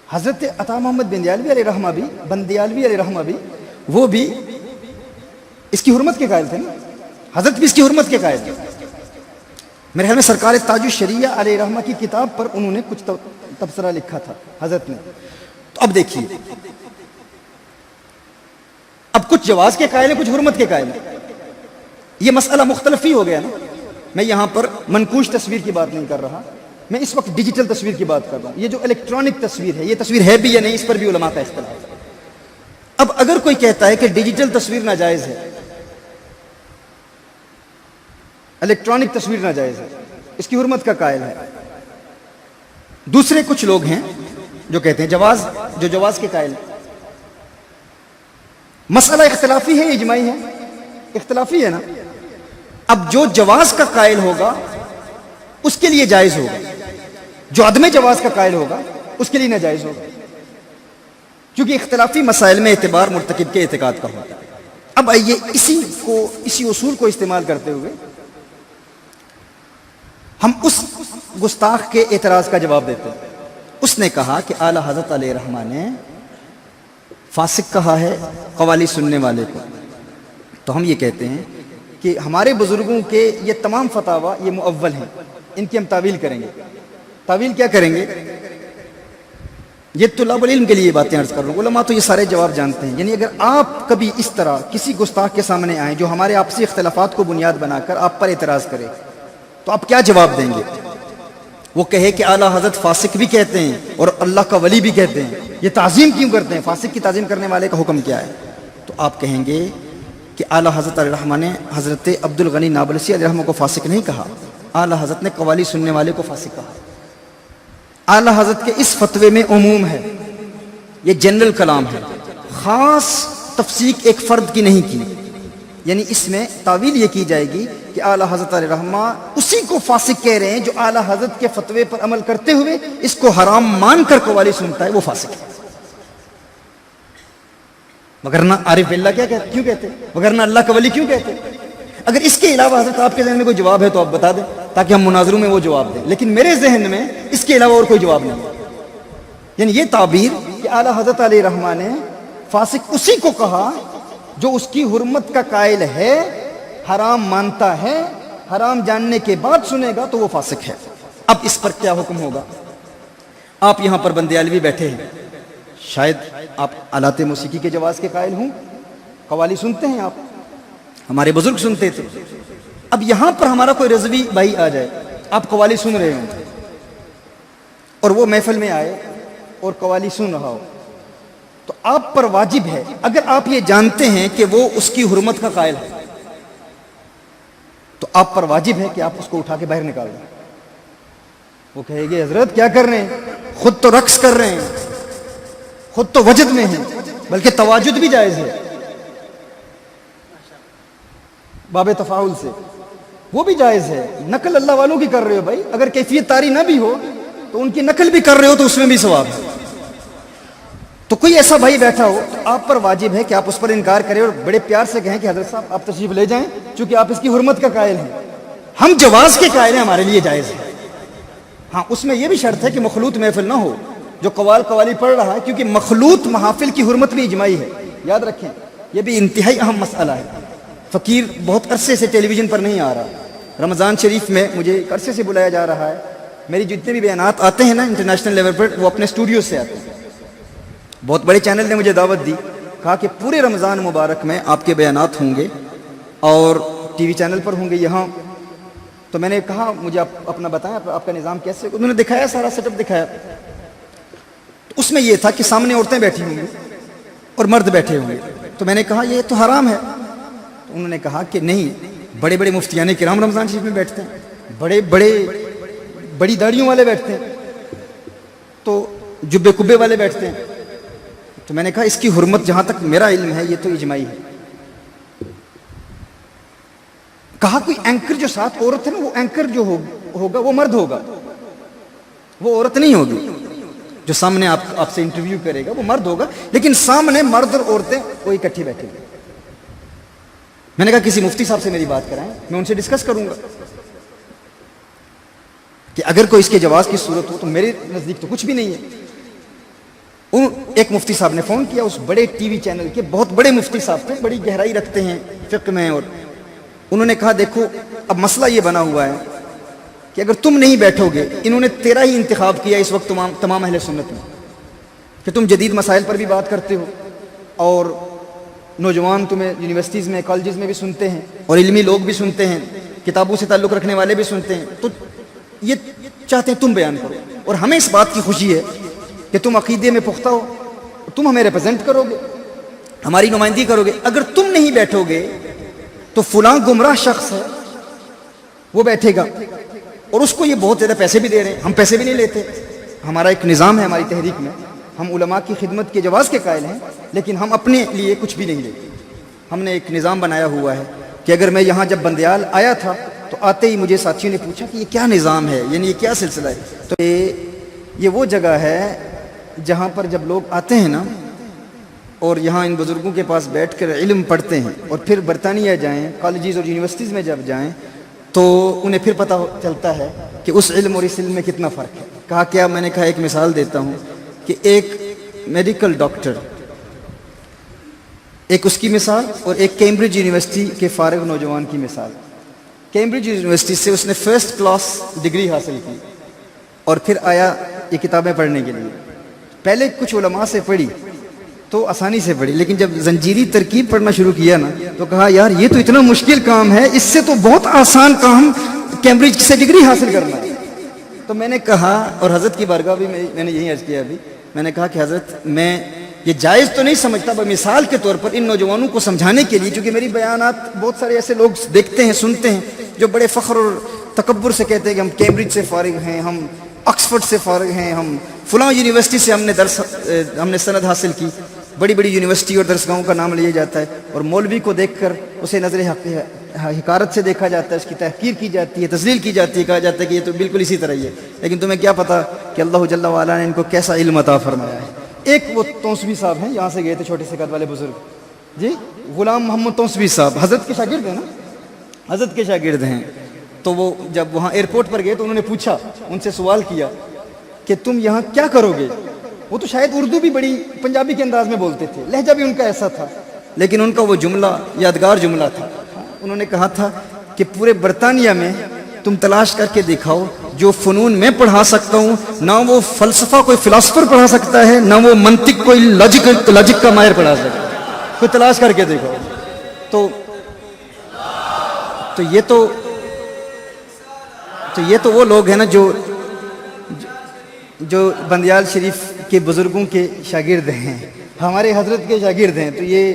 Speaker 1: حضرت عطا محمد بندیالوی علیہ رحمہ بھی، بندیالوی علیہ رحمہ بھی، وہ بھی اس کی حرمت کے قائل تھے نا. حضرت بھی اس کی حرمت کے قائل تھے. میرے خیال میں سرکار تاج الشریعہ علیہ رحمہ کی کتاب پر انہوں نے کچھ تبصرہ لکھا تھا حضرت نے. تو اب دیکھیے، اب کچھ جواز کے قائل ہیں، کچھ حرمت کے قائل ہیں. یہ مسئلہ مختلف ہی ہو گیا نا. میں یہاں پر منقوش تصویر کی بات نہیں کر رہا، میں اس وقت ڈیجیٹل تصویر کی بات کر رہا ہوں. یہ جو الیکٹرانک تصویر ہے، یہ تصویر ہے بھی یا نہیں، اس پر بھی علماء کا اختلاف ہے. اب اگر کوئی کہتا ہے کہ ڈیجیٹل تصویر ناجائز ہے، الیکٹرانک تصویر ناجائز ہے، اس کی حرمت کا قائل ہے. دوسرے کچھ لوگ ہیں جو کہتے ہیں جواز، جو جواز کے قائل ہیں. مسئلہ اختلافی ہے، اجماعی ہے، اختلافی ہے نا. اب جو جواز کا قائل ہوگا اس کے لیے جائز ہوگا، جو عدم جواز کا قائل ہوگا اس کے لیے ناجائز ہوگا، کیونکہ اختلافی مسائل میں اعتبار مرتکب کے اعتقاد کا ہوتا ہے. اب آئیے اسی اصول کو استعمال کرتے ہوئے ہم اس گستاخ کے اعتراض کا جواب دیتے ہیں. اس نے کہا کہ اعلیٰ حضرت علیہ رحمہ نے فاسق کہا ہے قوالی سننے والے کو. تو ہم یہ کہتے ہیں کہ ہمارے بزرگوں کے یہ تمام فتاوا یہ مؤول ہیں، ان کی ہم تعویل کریں گے. تعویل کیا کریں گے؟ یہ طلاب العلم کے لیے یہ باتیں عرض کر رہا ہوں، علماء تو یہ سارے جواب جانتے ہیں. یعنی اگر آپ کبھی اس طرح کسی گستاخ کے سامنے آئیں جو ہمارے آپسی اختلافات کو بنیاد بنا کر آپ پر اعتراض کرے تو آپ کیا جواب دیں گے؟ وہ کہے کہ اعلیٰ حضرت فاسق بھی کہتے ہیں اور اللہ کا ولی بھی کہتے ہیں، یہ تعظیم کیوں کرتے ہیں؟ فاسق کی تعظیم کرنے والے کا حکم کیا ہے؟ تو آپ کہیں گے کہ اعلیٰ حضرت علیہ رحمہ نے حضرت عبد الغنی نابلسی علیہ رحمہ کو فاسق نہیں کہا، اعلیٰ حضرت نے قوالی سننے والے کو فاسق کہا. اعلیٰ حضرت کے اس فتوے میں عموم ہے، یہ جنرل کلام ہے، خاص تفسیق ایک فرد کی نہیں کی. یعنی اس میں تعویل یہ کی جائے گی کہ اعلیٰ حضرت علیہ رحمہ اسی کو فاسق کہہ رہے ہیں جو اعلیٰ حضرت کے فتوے پر عمل کرتے ہوئے اس کو حرام مان کر قوالی سنتا ہے، وہ فاسق ہے. وگرنہ عارف باللہ کیوں کہتے؟ وگرنہ اللہ کا ولی کیوں کہتے؟ اگر اس کے علاوہ حضرت آپ کے ذہن میں کوئی جواب ہے تو آپ بتا دیں تاکہ ہم مناظروں میں وہ جواب دیں، لیکن میرے ذہن میں اس کے علاوہ اور کوئی جواب نہیں. یعنی یہ تعبیر کہ اعلیٰ حضرت علیہ رحمہ نے فاسق اسی کو کہا جو اس کی حرمت کا قائل ہے، حرام مانتا ہے، حرام جاننے کے بعد سنے گا تو وہ فاسق ہے. اب اس پر کیا حکم ہوگا؟ آپ یہاں پر بندیالوی بیٹھے ہیں، شاید آپ آلات موسیقی کے جواز کے قائل ہوں، قوالی سنتے ہیں، آپ ہمارے بزرگ سنتے تھے. اب یہاں پر ہمارا کوئی رضوی بھائی آ جائے، آپ قوالی سن رہے ہوں اور وہ محفل میں آئے اور قوالی سن رہا ہو تو آپ پر واجب ہے، اگر آپ یہ جانتے ہیں کہ وہ اس کی حرمت کا قائل ہے تو آپ پر واجب ہے کہ آپ اس کو اٹھا کے باہر نکال دیں. وہ کہے گی حضرت کیا کر رہے ہیں؟ خود تو رقص کر رہے ہیں، خود تو وجد میں ہیں، بلکہ تواجد بھی جائز ہے باب تفاعل سے، وہ بھی جائز ہے. نقل اللہ والوں کی کر رہے ہو بھائی، اگر کیفیت طاری نہ بھی ہو تو ان کی نقل بھی کر رہے ہو تو اس میں بھی ثواب ہے. تو کوئی ایسا بھائی بیٹھا ہو تو آپ پر واجب ہے کہ آپ اس پر انکار کریں اور بڑے پیار سے کہیں کہ حضرت صاحب آپ تشریف لے جائیں، چونکہ آپ اس کی حرمت کا قائل ہیں، ہم جواز کے قائل ہیں، ہمارے لیے جائز ہے. ہاں اس میں یہ بھی شرط ہے کہ مخلوط محفل نہ ہو جو قوالی پڑھ رہا ہے، کیونکہ مخلوط محافل کی حرمت بھی اجماعی ہے، یاد رکھیں یہ بھی انتہائی اہم مسئلہ ہے. فقیر بہت عرصے سے ٹیلی ویژن پر نہیں آ رہا، رمضان شریف میں مجھے ایک عرصے سے بلایا جا رہا ہے. میری جتنے بھی بیانات آتے ہیں نا انٹرنیشنل لیول پر، وہ اپنے اسٹوڈیو سے آتے ہیں. بہت بڑے چینل نے مجھے دعوت دی، کہا کہ پورے رمضان مبارک میں آپ کے بیانات ہوں گے اور ٹی وی چینل پر ہوں گے یہاں. تو میں نے کہا مجھے آپ اپنا بتائیں، آپ کا نظام کیسے؟ انہوں نے دکھایا، سارا سیٹ اپ دکھایا. اس میں یہ تھا کہ سامنے عورتیں بیٹھی ہوں گی اور مرد بیٹھے ہوں گے. تو میں نے کہا یہ تو حرام ہے. تو انہوں نے کہا کہ نہیں، بڑے بڑے مفتیان کرام رمضان شریف میں بیٹھتے ہیں، بڑی داڑھیوں والے بیٹھتے ہیں، تو جبے کبے والے بیٹھتے ہیں. تو میں نے کہا اس کی حرمت جہاں تک میرا علم ہے یہ تو اجماعی ہے. کہا کوئی اینکر جو ساتھ عورت ہے نا، وہ اینکر جو ہوگا وہ مرد ہوگا، وہ عورت نہیں ہوگی. جو سامنے آپ سے انٹرویو کرے گا وہ مرد ہوگا، لیکن سامنے مرد اور عورتیں وہ اکٹھی بیٹھے گی. میں نے کہا کسی مفتی صاحب سے میری بات کرائیں، میں ان سے ڈسکس کروں گا کہ اگر کوئی اس کے جواز کی صورت ہو تو میرے نزدیک تو کچھ بھی نہیں ہے. ایک مفتی صاحب نے فون کیا، اس بڑے ٹی وی چینل کے بہت بڑے مفتی صاحب تھے، بڑی گہرائی رکھتے ہیں فقہ میں، اور انہوں نے کہا دیکھو اب مسئلہ یہ بنا ہوا ہے کہ اگر تم نہیں بیٹھو گے، انہوں نے تیرا ہی انتخاب کیا اس وقت تمام اہل سنت میں کہ تم جدید مسائل پر بھی بات کرتے ہو اور نوجوان تمہیں یونیورسٹیز میں کالجز میں بھی سنتے ہیں اور علمی لوگ بھی سنتے ہیں، کتابوں سے تعلق رکھنے والے بھی سنتے ہیں. تو یہ چاہتے ہیں تم بیان کرو، اور ہمیں اس بات کی خوشی ہے کہ تم عقیدے میں پختہ ہو، تم ہمیں ریپرزینٹ کرو گے، ہماری نمائندگی کرو گے. اگر تم نہیں بیٹھو گے تو فلاں گمراہ شخص ہے وہ بیٹھے گا اور اس کو یہ بہت زیادہ پیسے بھی دے رہے ہیں، ہم پیسے بھی نہیں لیتے. ہمارا ایک نظام ہے ہماری تحریک میں، ہم علماء کی خدمت کے جواز کے قائل ہیں، لیکن ہم اپنے لیے کچھ بھی نہیں لیتے. ہم نے ایک نظام بنایا ہوا ہے کہ اگر میں یہاں جب بندیال آیا تھا تو آتے ہی مجھے ساتھیوں نے پوچھا کہ یہ کیا نظام ہے، یعنی یہ کیا سلسلہ ہے. تو یہ وہ جگہ ہے جہاں پر جب لوگ آتے ہیں نا اور یہاں ان بزرگوں کے پاس بیٹھ کر علم پڑھتے ہیں اور پھر برطانیہ جائیں، کالجز اور یونیورسٹیز میں جب جائیں تو انہیں پھر پتہ چلتا ہے کہ اس علم اور اس علم میں کتنا فرق ہے. کہا کیا؟ میں نے کہا ایک مثال دیتا ہوں کہ ایک میڈیکل ڈاکٹر، ایک اس کی مثال، اور ایک کیمبرج یونیورسٹی کے فارغ نوجوان کی مثال. کیمبرج یونیورسٹی سے اس نے فرسٹ کلاس ڈگری حاصل کی اور پھر آیا یہ کتابیں پڑھنے کے لیے. پہلے کچھ علماء سے پڑھی تو آسانی سے پڑھی، لیکن جب زنجیری ترکیب پڑھنا شروع کیا نا تو کہا یار یہ تو اتنا مشکل کام ہے، اس سے تو بہت آسان کام کیمبرج سے ڈگری حاصل کرنا ہے. تو میں نے کہا، اور حضرت کی بارگاہ بھی میں نے یہی عرض کیا ابھی، میں نے کہا کہ حضرت میں یہ جائز تو نہیں سمجھتا، بس مثال کے طور پر ان نوجوانوں کو سمجھانے کے لیے، چونکہ میری بیانات بہت سارے ایسے لوگ دیکھتے ہیں، سنتے ہیں جو بڑے فخر اور تکبر سے کہتے ہیں کہ ہم کیمبرج سے فارغ ہیں، ہم آکسفورڈ سے فارغ ہیں، ہم فلاں یونیورسٹی سے ہم نے سند حاصل کی. بڑی بڑی یونیورسٹی اور درسگاہوں کا نام لیا جاتا ہے اور مولوی کو دیکھ کر اسے نظر حقارت سے دیکھا جاتا ہے، اس کی تحقیر کی جاتی ہے، تذلیل کی جاتی ہے، کہا جاتا ہے کہ یہ تو بالکل اسی طرح ہی ہے. لیکن تمہیں کیا پتا کہ اللہ جل وعلا نے ان کو کیسا علم عطا فرمایا ہے. ایک وہ توسوی صاحب ہیں، یہاں سے گئے تھے، چھوٹے سے قد والے بزرگ جی، غلام محمد توسوی صاحب حضرت کے شاگرد ہیں نا، حضرت کے شاگرد ہیں. تو وہ جب وہاں ایئرپورٹ پر گئے تو انہوں نے پوچھا، ان سے سوال کیا کہ تم یہاں کیا کرو گے. وہ تو شاید اردو بھی بڑی پنجابی کے انداز میں بولتے تھے، لہجہ بھی ان کا ایسا تھا، لیکن ان کا وہ جملہ یادگار جملہ تھا. انہوں نے کہا تھا کہ پورے برطانیہ میں تم تلاش کر کے دکھاؤ جو فنون میں پڑھا سکتا ہوں، نہ وہ فلسفہ کوئی فلاسفر پڑھا سکتا ہے، نہ وہ منطق کوئی لاجک کا ماہر پڑھا سکتا ہے. کوئی تلاش کر کے دیکھو. تو یہ تو وہ لوگ ہیں نا جو بندیال شریف کے بزرگوں کے شاگرد ہیں، ہمارے حضرت کے شاگرد ہیں. تو یہ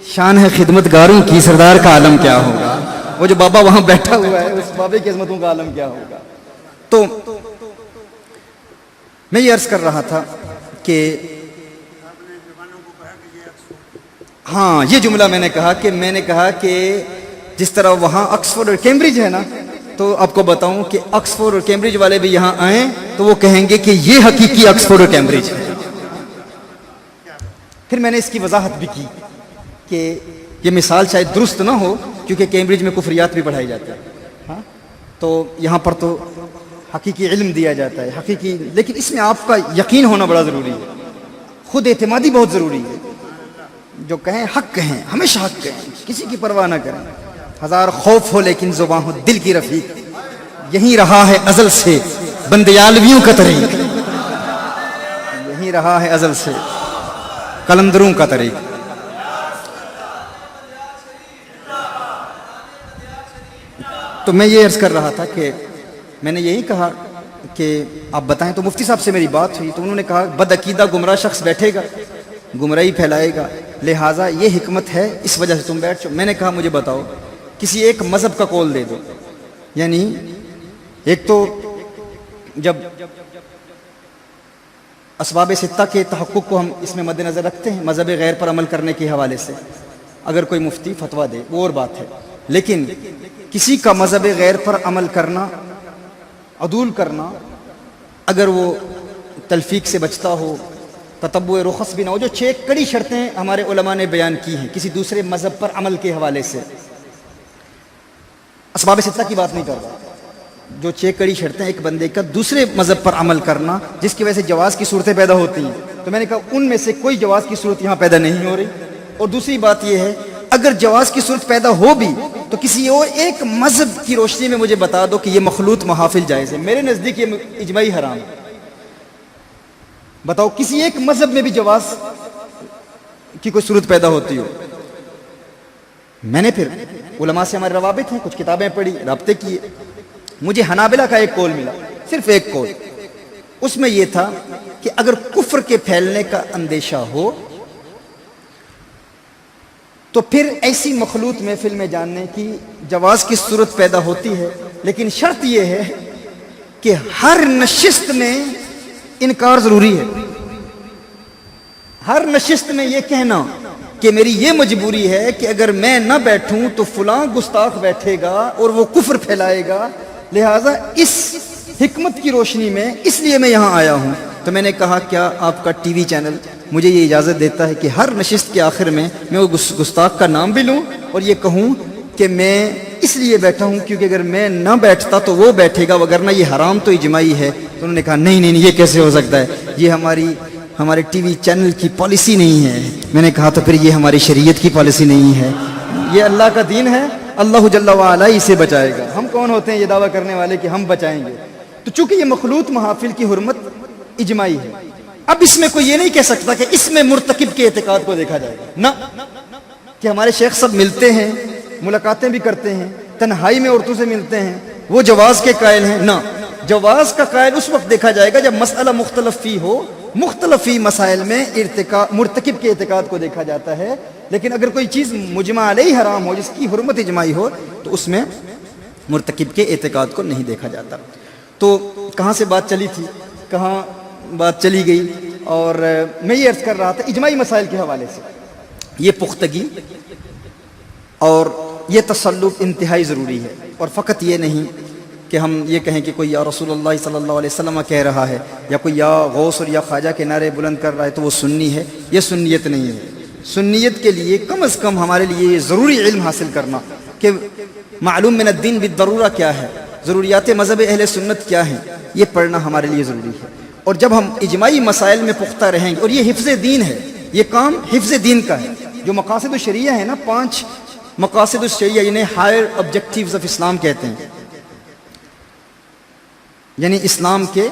Speaker 1: شان ہے خدمتگاروں کی، سردار کا عالم کیا ہوگا. وہ جو بابا وہاں بیٹھا ہوا ہے، اس بابے کی عظمتوں کا عالم کیا ہوگا. تو میں یہ عرض کر رہا تھا کہ ہاں، یہ جملہ میں نے کہا کہ جس طرح وہاں آکسفورڈ اور کیمبرج ہے نا، تو آپ کو بتاؤں کہ آکسفورڈ اور کیمبرج والے بھی یہاں آئیں تو وہ کہیں گے کہ یہ حقیقی آکسفورڈ اور کیمبرج ہے. پھر میں نے اس کی وضاحت بھی کی کہ یہ مثال شاید درست نہ ہو، کیونکہ کیمبرج میں کفریات بھی پڑھائی جاتے ہیں، ہاں، تو یہاں پر تو حقیقی علم دیا جاتا ہے، حقیقی. لیکن اس میں آپ کا یقین ہونا بڑا ضروری ہے، خود اعتمادی بہت ضروری ہے. جو کہیں حق کہیں، ہمیشہ حق کہیں، کسی کی پرواہ نہ کریں. ہزار خوف ہو لیکن زباں ہو دل کی رفیق، یہی رہا ہے ازل سے بندیالویوں کا طریق، یہی رہا ہے ازل سے قلندروں کا طریق. تو میں یہ عرض کر رہا تھا کہ میں نے یہی کہا کہ آپ بتائیں. تو مفتی صاحب سے میری بات ہوئی تو انہوں نے کہا بدعقیدہ گمراہ شخص بیٹھے گا، گمراہی پھیلائے گا، لہٰذا یہ حکمت ہے، اس وجہ سے تم بیٹھ جاؤ. میں نے کہا مجھے بتاؤ کسی ایک مذہب کا قول دے دو. یعنی ایک تو جب اسباب ستہ کے تحقق کو ہم اس میں مد نظر رکھتے ہیں، مذہب غیر پر عمل کرنے کے حوالے سے اگر کوئی مفتی فتویٰ دے وہ اور بات ہے، لیکن کسی کا مذہب غیر پر عمل کرنا، عدول کرنا، اگر وہ تلفیق سے بچتا ہو، تتبع رخص بھی نہ ہو، جو 6 کڑی شرطیں ہمارے علماء نے بیان کی ہیں کسی دوسرے مذہب پر عمل کے حوالے سے. اسباب ستہ کی بات نہیں کر رہا، جو 6 کڑی شرطیں ایک بندے کا دوسرے مذہب پر عمل کرنا جس کی وجہ سے جواز کی صورتیں پیدا ہوتی ہیں. تو میں نے کہا ان میں سے کوئی جواز کی صورت یہاں پیدا نہیں ہو رہی. اور دوسری بات یہ ہے اگر جواز کی صورت پیدا ہو بھی تو کسی اور ایک مذہب کی روشنی میں مجھے بتا دو کہ یہ مخلوط محافل جائز ہے. میرے نزدیک یہ اجماعی حرام ہے. بتاؤ کسی ایک مذہب میں بھی جواز کی کوئی صورت پیدا ہوتی ہو. میں نے پھر علماء سے ہمارے روابط ہیں، کچھ کتابیں پڑھی، رابطے کیے. مجھے حنابلہ کا ایک قول ملا، صرف ایک قول. اس میں یہ تھا کہ اگر کفر کے پھیلنے کا اندیشہ ہو تو پھر ایسی مخلوط محفل میں جاننے کی جواز کی صورت پیدا ہوتی ہے، لیکن شرط یہ ہے کہ ہر نشست میں انکار ضروری ہے. ہر نشست میں یہ کہنا کہ میری یہ مجبوری ہے کہ اگر میں نہ بیٹھوں تو فلاں گستاخ بیٹھے گا اور وہ کفر پھیلائے گا، لہٰذا اس حکمت کی روشنی میں اس لیے میں یہاں آیا ہوں. تو میں نے کہا کیا آپ کا ٹی وی چینل مجھے یہ اجازت دیتا ہے کہ ہر نشست کے آخر میں وہ گستاخ کا نام بھی لوں اور یہ کہوں کہ میں اس لیے بیٹھا ہوں کیونکہ اگر میں نہ بیٹھتا تو وہ بیٹھے گا، وگرنہ یہ حرام تو اجماعی ہے۔ تو انہوں نے کہا نہیں نہیں یہ کیسے ہو سکتا ہے، یہ ہمارے ٹی وی چینل کی پالیسی نہیں ہے۔ میں نے کہا تو پھر یہ ہماری شریعت کی پالیسی نہیں ہے، یہ اللہ کا دین ہے، اللہ جل وعلا اسے بچائے گا۔ ہم کون ہوتے ہیں یہ دعویٰ کرنے والے کہ ہم بچائیں گے؟ تو چونکہ یہ مخلوط محافل کی حرمت اجماعی ہے، اب اس میں کوئی یہ نہیں کہہ سکتا کہ اس میں مرتکب کے اعتقاد کو دیکھا جائے گا، نہ کہ ہمارے شیخ سب ملتے ہیں، ملاقاتیں بھی کرتے ہیں، تنہائی میں عورتوں سے ملتے ہیں، وہ جواز کے قائل ہیں، نہ، جواز کا قائل اس وقت دیکھا جائے گا جب مسئلہ مختلف فی ہو، مختلفی مسائل میں مرتکب کے اعتقاد کو دیکھا جاتا ہے۔ لیکن اگر کوئی چیز مجمع علیہ حرام ہو، جس کی حرمت اجماعی ہو، تو اس میں مرتکب کے اعتقاد کو نہیں دیکھا جاتا۔ تو کہاں سے بات چلی تھی، کہاں بات چلی گئی، اور میں یہ عرض کر رہا تھا اجماعی مسائل کے حوالے سے یہ پختگی اور یہ تسلط انتہائی ضروری ہے، اور فقط یہ نہیں کہ ہم یہ کہیں کہ کوئی یا رسول اللہ صلی اللہ علیہ وسلم کہہ رہا ہے، یا کوئی یا غوث اور یا خواجہ کے نعرے بلند کر رہا ہے تو وہ سنی ہے، یہ سنیت نہیں ہے۔ سنیت کے لیے کم از کم ہمارے لیے یہ ضروری علم حاصل کرنا کہ معلوم من الدین بالضرورہ کیا ہے، ضروریات مذہب اہل سنت کیا ہیں، یہ پڑھنا ہمارے لیے ضروری ہے۔ اور جب ہم اجماعی مسائل میں پختہ رہیں گے، اور یہ حفظ دین ہے، یہ کام حفظ دین کا ہے۔ جو مقاصد الشریعہ ہے نا، 5 مقاصد الشریعہ، یعنی ہائر آبجیکٹیوز آف اسلام کہتے ہیں، یعنی اسلام کے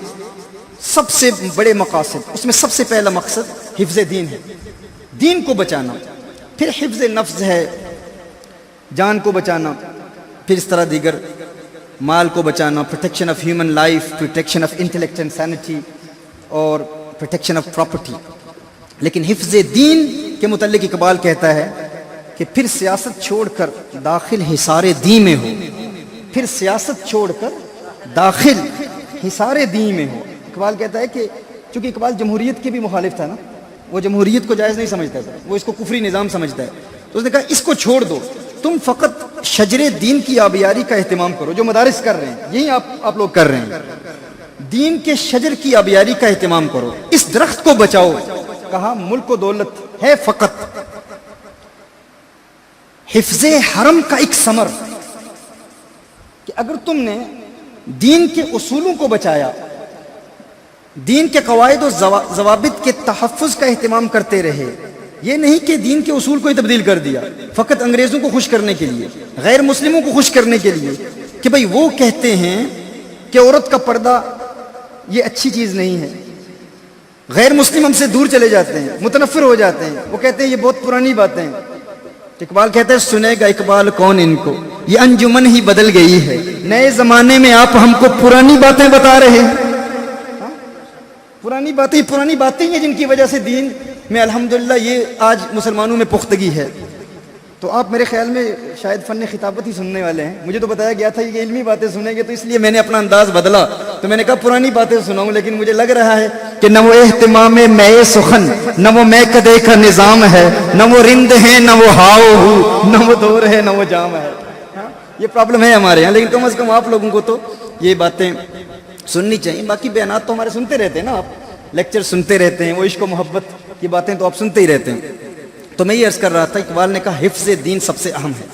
Speaker 1: سب سے بڑے مقاصد، اس میں سب سے پہلا مقصد حفظ دین ہے، دین کو بچانا، پھر حفظ نفس ہے، جان کو بچانا، پھر اس طرح دیگر مال کو بچانا، protection of human life, protection of intellect and centi, اور پروٹیکشن آف پراپرٹی۔ لیکن حفظ دین کے متعلق اقبال کہتا ہے کہ پھر سیاست چھوڑ کر داخل حصار دین میں ہو، پھر سیاست چھوڑ کر داخل حصار دین میں ہو۔ اقبال کہتا ہے کہ چونکہ اقبال جمہوریت کے بھی مخالف تھا نا، وہ جمہوریت کو جائز نہیں سمجھتا تھا، وہ اس کو کفری نظام سمجھتا ہے، تو اس نے کہا اس کو چھوڑ دو، تم فقط شجر دین کی آبیاری کا اہتمام کرو، جو مدارس کر رہے ہیں یہی آپ لوگ کر رہے ہیں، دین کے شجر کی آبیاری کا اہتمام کرو، اس درخت کو بچاؤ۔ کہا ملک و دولت ہے فقط حفظ حرم کا ایک ثمر، کہ اگر تم نے دین کے اصولوں کو بچایا، دین کے قواعد و ضوابط کے تحفظ کا اہتمام کرتے رہے، یہ نہیں کہ دین کے اصول کو ہی تبدیل کر دیا فقط انگریزوں کو خوش کرنے کے لیے، غیر مسلموں کو خوش کرنے کے لیے، کہ بھئی وہ کہتے ہیں کہ عورت کا پردہ یہ اچھی چیز نہیں ہے، غیر مسلم ہم سے دور چلے جاتے ہیں، متنفر ہو جاتے ہیں، وہ کہتے ہیں یہ بہت پرانی باتیں ہیں۔ اقبال کہتے ہیں سنے گا اقبال کون ان کو، یہ انجمن ہی بدل گئی ہے، نئے زمانے میں آپ ہم کو پرانی باتیں بتا رہے ہیں۔ پرانی باتیں ہیں جن کی وجہ سے دین میں الحمدللہ یہ آج مسلمانوں میں پختگی ہے۔ تو آپ میرے خیال میں شاید فن خطابت ہی سننے والے ہیں، مجھے تو بتایا گیا تھا یہ علمی باتیں سنیں گے، تو اس لیے میں نے اپنا انداز بدلا، تو میں نے کہا پرانی باتیں سناؤں، لیکن مجھے لگ رہا ہے کہ نہ وہ اہتمام میں سخن، نہ وہ میں کدے کا نظام ہے، نہ وہ رند ہے، نہ وہ ہاؤ ہو، نہ وہ دور ہے، نہ وہ جام ہے۔ یہ پرابلم ہے ہمارے یہاں، لیکن کم از کم آپ لوگوں کو تو یہ باتیں سننی چاہیے۔ باقی بیانات تو ہمارے سنتے رہتے ہیں نا، آپ لیکچر سنتے رہتے ہیں، وہ عشق و محبت کی باتیں تو آپ سنتے ہی رہتے ہیں۔ تو میں یہ عرض کر رہا تھا، اقبال نے کہا حفظ دین سب سے اہم ہے۔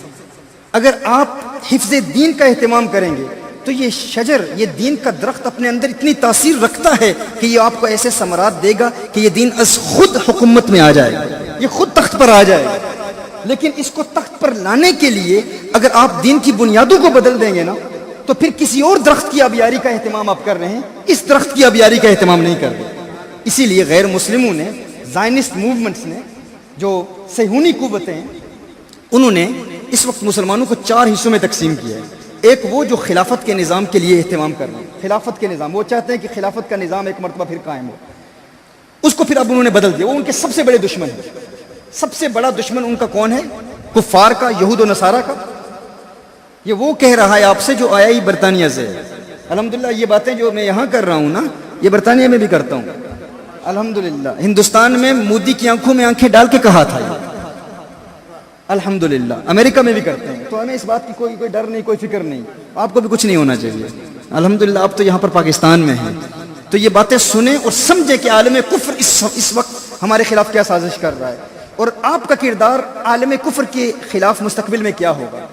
Speaker 1: اگر آپ حفظ دین کا اہتمام کریں گے تو یہ شجر، یہ دین کا درخت اپنے اندر اتنی تاثیر رکھتا ہے کہ یہ آپ کو ایسے ثمرات دے گا کہ یہ دین از خود حکومت میں آ جائے گا، یہ خود تخت پر آ جائے گا۔ لیکن اس کو تخت پر لانے کے لیے اگر آپ دین کی بنیادوں کو بدل دیں گے نا، تو پھر کسی اور درخت کی آبیاری کا اہتمام آپ کر رہے ہیں، اس درخت کی آبیاری کا اہتمام نہیں کر رہے۔ اسی لیے غیر مسلموں نے، زائنسٹ موومنٹس نے، جو صہیونی قوتیں ہیں، انہوں نے اس وقت مسلمانوں کو 4 حصوں میں تقسیم کیا ہے۔ ایک وہ جو خلافت کے نظام کے لیے اہتمام کر رہے ہیں، خلافت کے نظام، وہ چاہتے ہیں کہ خلافت کا نظام ایک مرتبہ پھر قائم ہو، اس کو پھر اب انہوں نے بدل دیا، وہ ان کے سب سے بڑے دشمن ہیں۔ سب سے بڑا دشمن ان کا کون ہے؟ کفار کا، یہود و نصارہ کا۔ یہ وہ کہہ رہا ہے آپ سے جو آیا ہی برطانیہ سے ہے۔ الحمدللہ یہ باتیں جو میں یہاں کر رہا ہوں نا، یہ برطانیہ میں بھی کرتا ہوں الحمدللہ۔ ہندوستان میں مودی کی آنکھوں میں آنکھیں ڈال کے کہا تھا یہ، الحمدللہ۔ امریکہ میں بھی کرتے ہیں، تو ہمیں اس بات کی کوئی ڈر نہیں، کوئی فکر نہیں، آپ کو بھی کچھ نہیں ہونا چاہیے الحمدللہ۔ آپ تو یہاں پر پاکستان میں ہیں، تو یہ باتیں سنیں اور سمجھیں کہ عالم کفر اس وقت ہمارے خلاف کیا سازش کر رہا ہے، اور آپ کا کردار عالم کفر کے خلاف مستقبل میں کیا ہوگا۔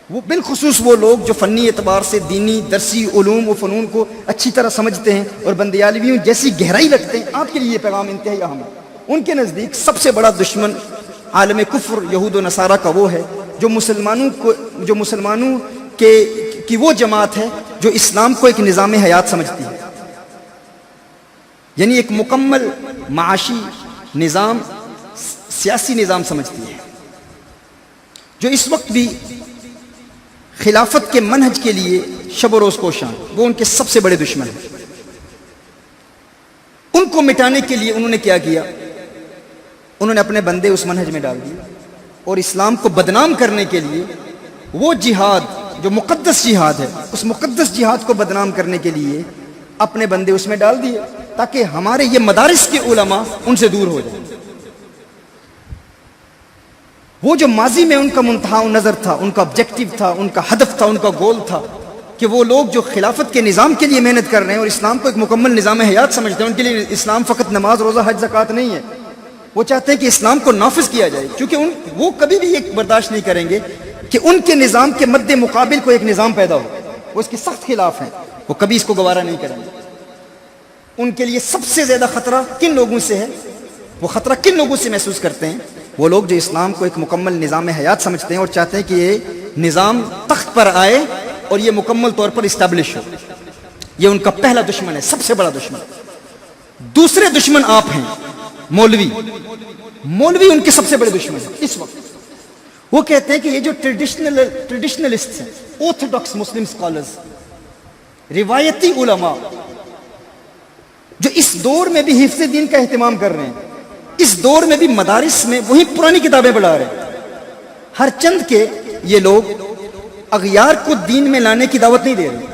Speaker 1: وہ بالخصوص وہ لوگ جو فنی اعتبار سے دینی درسی علوم و فنون کو اچھی طرح سمجھتے ہیں اور بندیالویوں جیسی گہرائی رکھتے ہیں، آپ کے لیے یہ پیغام انتہائی اہم ہے۔ ان کے نزدیک سب سے بڑا دشمن عالم کفر یہود و نصارہ کا وہ ہے جو مسلمانوں کی وہ جماعت ہے جو اسلام کو ایک نظام حیات سمجھتی ہے، یعنی ایک مکمل معاشی نظام، سیاسی نظام سمجھتی ہے، جو اس وقت بھی خلافت کے منہج کے لیے شب و روز کوشاں، وہ ان کے سب سے بڑے دشمن ہیں۔ ان کو مٹانے کے لیے انہوں نے کیا کیا؟ انہوں نے اپنے بندے اس منہج میں ڈال دیے، اور اسلام کو بدنام کرنے کے لیے وہ جہاد جو مقدس جہاد ہے، اس مقدس جہاد کو بدنام کرنے کے لیے اپنے بندے اس میں ڈال دیے، تاکہ ہمارے یہ مدارس کے علماء ان سے دور ہو جائیں۔ وہ جو ماضی میں ان کا منتہا نظر تھا، ان کا آبجیکٹو تھا، ان کا ہدف تھا، ان کا گول تھا کہ وہ لوگ جو خلافت کے نظام کے لیے محنت کر رہے ہیں اور اسلام کو ایک مکمل نظام حیات سمجھتے ہیں، ان کے لیے اسلام فقط نماز روزہ حج زکوٰۃ نہیں ہے، وہ چاہتے ہیں کہ اسلام کو نافذ کیا جائے، کیونکہ وہ کبھی بھی یہ برداشت نہیں کریں گے کہ ان کے نظام کے مد مقابل کوئی ایک نظام پیدا ہو، وہ اس کے سخت خلاف ہیں، وہ کبھی اس کو گوارا نہیں کریں گے۔ ان کے لیے سب سے زیادہ خطرہ کن لوگوں سے ہے؟ وہ خطرہ کن لوگوں سے محسوس کرتے ہیں؟ وہ لوگ جو اسلام کو ایک مکمل نظام حیات سمجھتے ہیں اور چاہتے ہیں کہ یہ نظام تخت پر آئے اور یہ مکمل طور پر اسٹیبلش ہو۔ یہ ان کا پہلا دشمن ہے، سب سے بڑا دشمن۔ دوسرے دشمن آپ ہیں مولوی ان کے سب سے بڑے دشمن ہیں اس وقت۔ وہ کہتے ہیں کہ یہ جو ٹریڈیشنلسٹ ہیں، آرتھوڈاکس مسلم اسکالرز، روایتی علماء جو اس دور میں بھی حفظ دین کا اہتمام کر رہے ہیں، اس دور میں بھی مدارس میں وہی پرانی کتابیں پڑھا رہے ہیں، ہر چند کے یہ لوگ اغیار کو دین میں لانے کی دعوت نہیں دے رہے،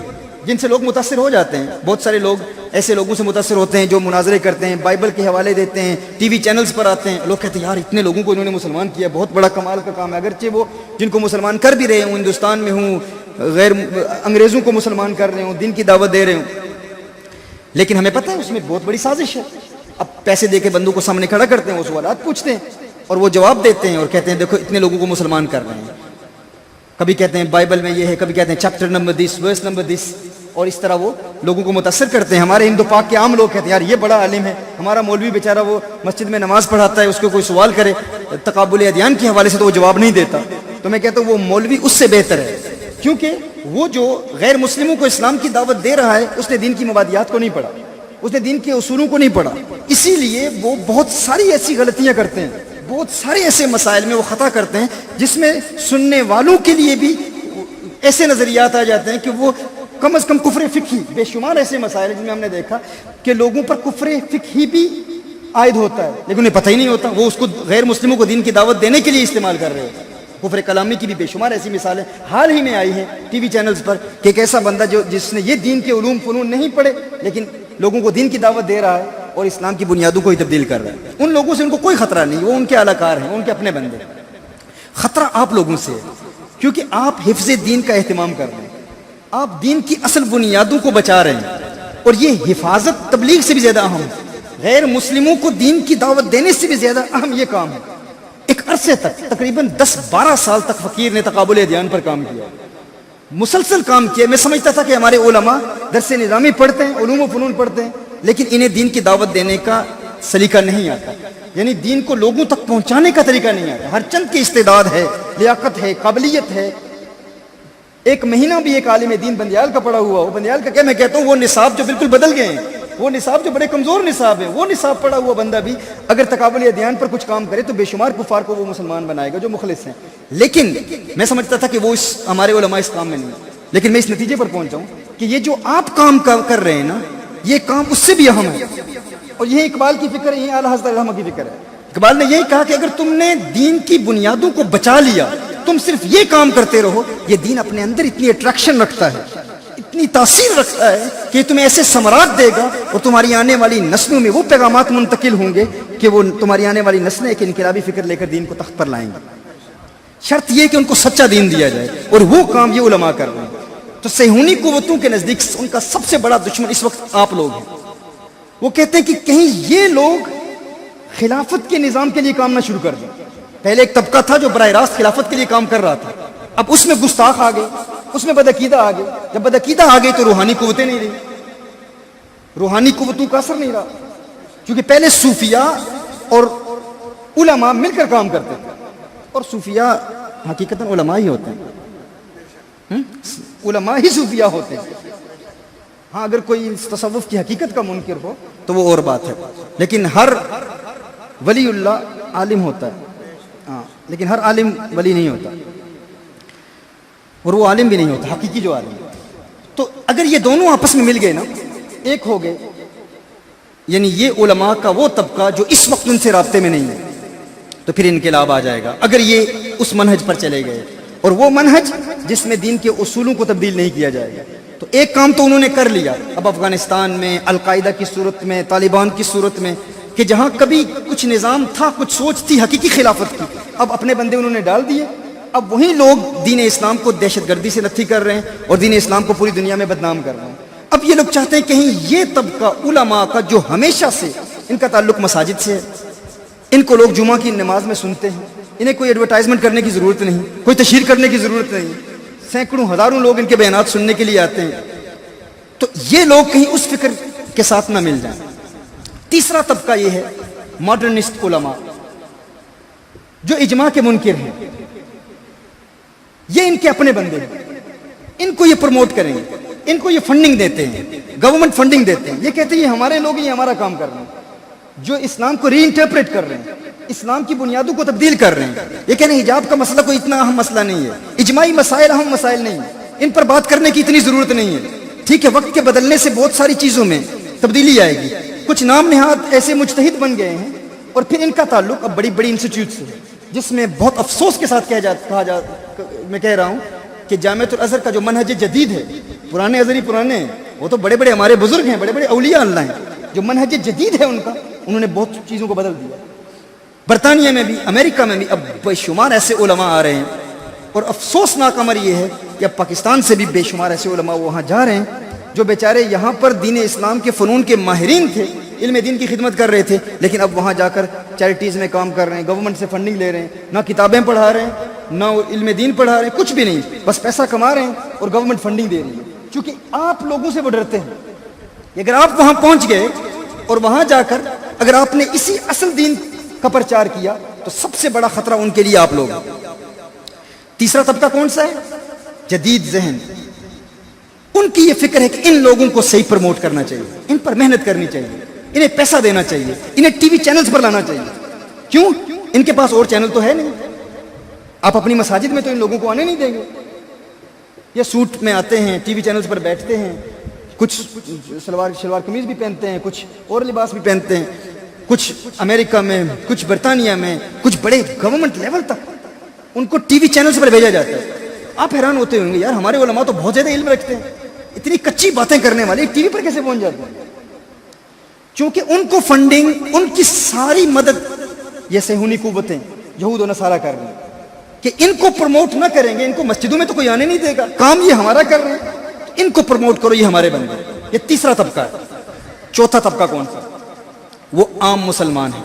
Speaker 1: جن سے لوگ متاثر ہو جاتے ہیں۔ بہت سارے لوگ ایسے لوگوں سے متاثر ہوتے ہیں جو مناظرے کرتے ہیں، بائبل کے حوالے دیتے ہیں، ٹی وی چینلز پر آتے ہیں، لوگ کہتے ہیں یار اتنے لوگوں کو انہوں نے مسلمان کیا، بہت بڑا کمال کا کام ہے، اگرچہ وہ جن کو مسلمان کر بھی رہے ہوں، ہندوستان میں ہوں، غیر انگریزوں کو مسلمان کر رہے ہوں، دین کی دعوت دے رہے ہوں، لیکن ہمیں پتہ ہے اس میں بہت بڑی سازش ہے۔ اب پیسے دے کے بندوں کو سامنے کھڑا کرتے ہیں، وہ سوالات پوچھتے ہیں اور وہ جواب دیتے ہیں اور کہتے ہیں دیکھو اتنے لوگوں کو مسلمان کر رہے ہیں، کبھی کہتے ہیں بائبل میں یہ ہے، کبھی کہتے ہیں چیپٹر نمبر دس، ورس نمبر دس، اور اس طرح وہ لوگوں کو متاثر کرتے ہیں۔ ہمارے ہندو پاک کے عام لوگ کہتے ہیں یار یہ بڑا عالم ہے، ہمارا مولوی بیچارہ وہ مسجد میں نماز پڑھاتا ہے، اس کو کوئی سوال کرے تقابل ادیان کے حوالے سے تو وہ جواب نہیں دیتا، تو میں کہتا ہوں وہ مولوی اس سے بہتر ہے، کیونکہ وہ جو غیر مسلموں کو اسلام کی دعوت دے رہا ہے اس نے دین کی مبادیات کو نہیں پڑھا، اس نے دین کے اصولوں کو نہیں پڑھا، اسی لیے وہ بہت ساری ایسی غلطیاں کرتے ہیں، بہت سارے ایسے مسائل میں وہ خطا کرتے ہیں جس میں سننے والوں کے لیے بھی ایسے نظریات آ جاتے ہیں کہ وہ کم از کم کفر فقہی، بے شمار ایسے مسائل ہیں جن میں ہم نے دیکھا کہ لوگوں پر کفر فقہی بھی عائد ہوتا ہے لیکن انہیں پتہ ہی نہیں ہوتا، وہ اس کو غیر مسلموں کو دین کی دعوت دینے کے لیے استعمال کر رہے ہوتے ہیں۔ کفر کلامی کی بھی بے شمار ایسی مثالیں حال ہی میں آئی ہیں ٹی وی چینلز پر کہ ایک ایسا بندہ جس نے یہ دین کے علوم فنون نہیں پڑھے لیکن لوگوں کو دین کی دعوت دے رہا ہے اور اسلام کی بنیادوں کو ہی تبدیل کر رہا ہے۔ ان لوگوں سے ان کو کوئی خطرہ نہیں، وہ ان کے اعلی کار ہیں، ان کے اپنے بندے۔ خطرہ آپ لوگوں سے ہے کیونکہ آپ حفظ دین کا اہتمام کر رہے ہیں، آپ دین کی اصل بنیادوں کو بچا رہے ہیں، اور یہ حفاظت تبلیغ سے بھی زیادہ اہم ہے، غیر مسلموں کو دین کی دعوت دینے سے بھی زیادہ اہم یہ کام ہے۔ ایک عرصے تک تقریباً 10-12 سال تک فقیر نے تقابل ادیان پر کام کیا، مسلسل کام کیا۔ میں سمجھتا تھا کہ ہمارے علماء درس نظامی پڑھتے ہیں، علوم و فنون پڑھتے ہیں، لیکن انہیں دین کی دعوت دینے کا سلیقہ نہیں آتا، یعنی دین کو لوگوں تک پہنچانے کا طریقہ نہیں آتا۔ ہر چند کی استعداد ہے، لیاقت ہے، قابلیت ہے۔ ایک مہینہ بھی ایک عالم دین بندیال کا پڑھا ہوا، وہ بندیال کا کیا، میں کہتا ہوں وہ نصاب جو بالکل بدل گئے ہیں، وہ نصاب جو بڑے کمزور نصاب ہیں، وہ نصاب پڑھا ہوا بندہ بھی اگر تقابل ادیان پر کچھ کام کرے تو بے شمار کفار کو وہ مسلمان بنائے گا جو مخلص ہیں۔ لیکن میں سمجھتا تھا کہ وہ ہمارے علماء اس کام میں نہیں، لیکن میں اس نتیجے پر پہنچا ہوں کہ یہ جو آپ کام کر رہے ہیں نا، یہ کام اس سے بھی اہم ہے، اور یہ اقبال کی فکر ہے، یہ اعلیٰ حضرت رحمہ کی فکر ہے۔ اقبال نے یہی کہا کہ اگر تم نے دین کی بنیادوں کو بچا لیا، تم صرف یہ کام کرتے رہو، یہ دین اپنے اندر اتنی اٹریکشن رکھتا ہے، اتنی تاثیر رکھتا ہے کہ تمہیں ایسے ثمرات دے گا اور تمہاری آنے والی نسلوں میں وہ پیغامات منتقل ہوں گے کہ وہ تمہاری آنے والی نسلیں ایک انقلابی فکر لے کر دین کو تخت پر لائیں گے۔ شرط یہ کہ ان کو سچا دین دیا جائے، اور وہ کام یہ علماء کر رہے ہیں۔ تو صہیونی قوتوں کے نزدیک ان کا سب سے بڑا دشمن اس وقت آپ لوگ ہیں۔ وہ کہتے ہیں کہ کہیں یہ لوگ خلافت کے نظام کے لیے کام نہ شروع کر دیں. پہلے ایک طبقہ تھا جو براہ راست خلافت کے لیے کام کر رہا تھا, اب اس میں گستاخ آ گئے, اس میں بدعقیدہ آ گئے. جب بدعقیدہ آ گئی تو روحانی قوتیں نہیں رہی, روحانی قوتوں کا اثر نہیں رہا, کیونکہ پہلے صوفیاء اور علماء مل کر کام کرتے تھے, اور صوفیاء حقیقتاً علماء ہی ہوتے ہیں, علماء ہی صوفیاء ہوتے ہیں. ہاں اگر کوئی تصوف کی حقیقت کا منکر ہو تو وہ اور بات ہے, لیکن ہر ولی اللہ عالم ہوتا ہے, ہاں لیکن ہر عالم ولی نہیں ہوتا, اور وہ عالم بھی نہیں ہوتا حقیقی جو عالم ہے. تو اگر یہ دونوں آپس میں مل گئے نا, ایک ہو گئے, یعنی یہ علماء کا وہ طبقہ جو اس وقت ان سے رابطے میں نہیں ہے, تو پھر انقلاب آ جائے گا. اگر یہ اس منہج پر چلے گئے, اور وہ منہج جس میں دین کے اصولوں کو تبدیل نہیں کیا جائے گا, تو ایک کام تو انہوں نے کر لیا. اب افغانستان میں القاعدہ کی صورت میں, طالبان کی صورت میں, کہ جہاں کبھی کچھ نظام تھا, کچھ سوچ تھی حقیقی خلافت کی, اب اپنے بندے انہوں نے ڈال دیے. اب وہی لوگ دین اسلام کو دہشت گردی سے نفی کر رہے ہیں اور دین اسلام کو پوری دنیا میں بدنام کر رہے ہیں. اب یہ لوگ چاہتے ہیں کہیں یہ طبقہ علماء کا جو ہمیشہ سے ان کا تعلق مساجد سے ہے, ان کو لوگ جمعہ کی نماز میں سنتے ہیں, انہیں کوئی ایڈورٹائزمنٹ کرنے کی ضرورت نہیں, کوئی تشہیر کرنے کی ضرورت نہیں, سینکڑوں ہزاروں لوگ ان کے بیانات سننے کے لیے آتے ہیں, تو یہ لوگ کہیں اس فکر کے ساتھ نہ مل جائیں. تیسرا طبقہ یہ ہے ماڈرنسٹ علماء, جو اجماع کے منکر ہیں. یہ ان کے اپنے بندے ہیں, ان کو یہ پروموٹ کریں گے, ان کو یہ فنڈنگ دیتے ہیں, گورنمنٹ فنڈنگ دیتے ہیں. یہ کہتے ہیں یہ ہمارے لوگ ہیں, یہ ہمارا کام کر رہے ہیں, جو اسلام کو ری انٹرپریٹ کر رہے ہیں, اسلام کی بنیادوں کو تبدیل کر رہے ہیں. یہ کہہ رہے ہیں حجاب کا مسئلہ کوئی اتنا اہم مسئلہ نہیں ہے, اجماعی مسائل اہم مسائل نہیں ہیں, ان پر بات کرنے کی اتنی ضرورت نہیں ہے. ٹھیک ہے, وقت کے بدلنے سے بہت ساری چیزوں میں تبدیلی آئے گی. کچھ نام نہاد ایسے مجتہد بن گئے ہیں, اور پھر ان کا تعلق اب بڑی بڑی انسٹیٹیوٹ سے, جس میں بہت افسوس کے ساتھ میں کہہ رہا ہوں کہ جامعۃ الازہر کا جو منہج جدید ہے, پرانے ازہری پرانے ہیں, وہ تو بڑے بڑے ہمارے بزرگ ہیں, بڑے بڑے اولیاء اللہ ہیں. جو منہج جدید ہے ان کا, انہوں نے بہت چیزوں کو بدل دیا. برطانیہ میں بھی, امریکہ میں بھی اب بے شمار ایسے علماء آ رہے ہیں, اور افسوسناک امر یہ ہے کہ اب پاکستان سے بھی بے شمار ایسے علماء وہاں جا رہے ہیں, جو بیچارے یہاں پر دین اسلام کے فنون کے ماہرین تھے, علم دین کی خدمت کر رہے تھے, لیکن اب وہاں جا کر چیریٹیز میں کام کر رہے ہیں, گورنمنٹ سے فنڈنگ لے رہے ہیں, نہ کتابیں پڑھا رہے ہیں, نہ علم دین پڑھا رہے ہیں, کچھ بھی نہیں, بس پیسہ کما رہے ہیں اور گورنمنٹ فنڈنگ دے رہی ہے. کیونکہ آپ لوگوں سے وہ ڈرتے ہیں. اگر آپ وہاں پہنچ گئے اور وہاں جا کر اگر آپ نے اسی اصل دین کا پرچار کیا, تو سب سے بڑا خطرہ ان کے لیے آپ لوگ. تیسرا طبقہ کون سا ہے؟ جدید ذہن. ان کی یہ فکر ہے کہ ان لوگوں کو صحیح پروموٹ کرنا چاہیے, ان پر محنت کرنی چاہیے, انہیں پیسہ دینا چاہیے, انہیں ٹی وی چینلز پر لانا چاہیے. کیوں؟ ان کے پاس اور چینل تو ہے نہیں. آپ اپنی مساجد میں تو ان لوگوں کو آنے نہیں دیں گے. یہ سوٹ میں آتے ہیں, ٹی وی چینلز پر بیٹھتے ہیں, کچھ شلوار قمیض بھی پہنتے ہیں, کچھ اور لباس بھی پہنتے ہیں, کچھ امریکہ میں, کچھ برطانیہ میں, کچھ بڑے گورنمنٹ لیول تک ان کو ٹی وی چینلز پر بھیجا جاتا ہے. آپ حیران ہوتے ہوں گے, یار ہمارے علماء تو بہت زیادہ علم رکھتے ہیں, اتنی کچی باتیں کرنے والے ٹی وی پر کیسے پہنچ جاتے ہیں؟ کیونکہ ان کو فنڈنگ, ان کی ساری مدد یہ صہیونی قوتیں یہود و نصارہ کر رہی ہیں کہ ان کو پروموٹ نہ کریں گے, ان کو مسجدوں میں تو کوئی آنے نہیں دے گا, کام یہ ہمارا کر رہے ہیں, ان کو پروموٹ کرو, یہ ہمارے بندے. یہ تیسرا طبقہ ہے. چوتھا طبقہ کون سا؟ وہ عام مسلمان ہیں,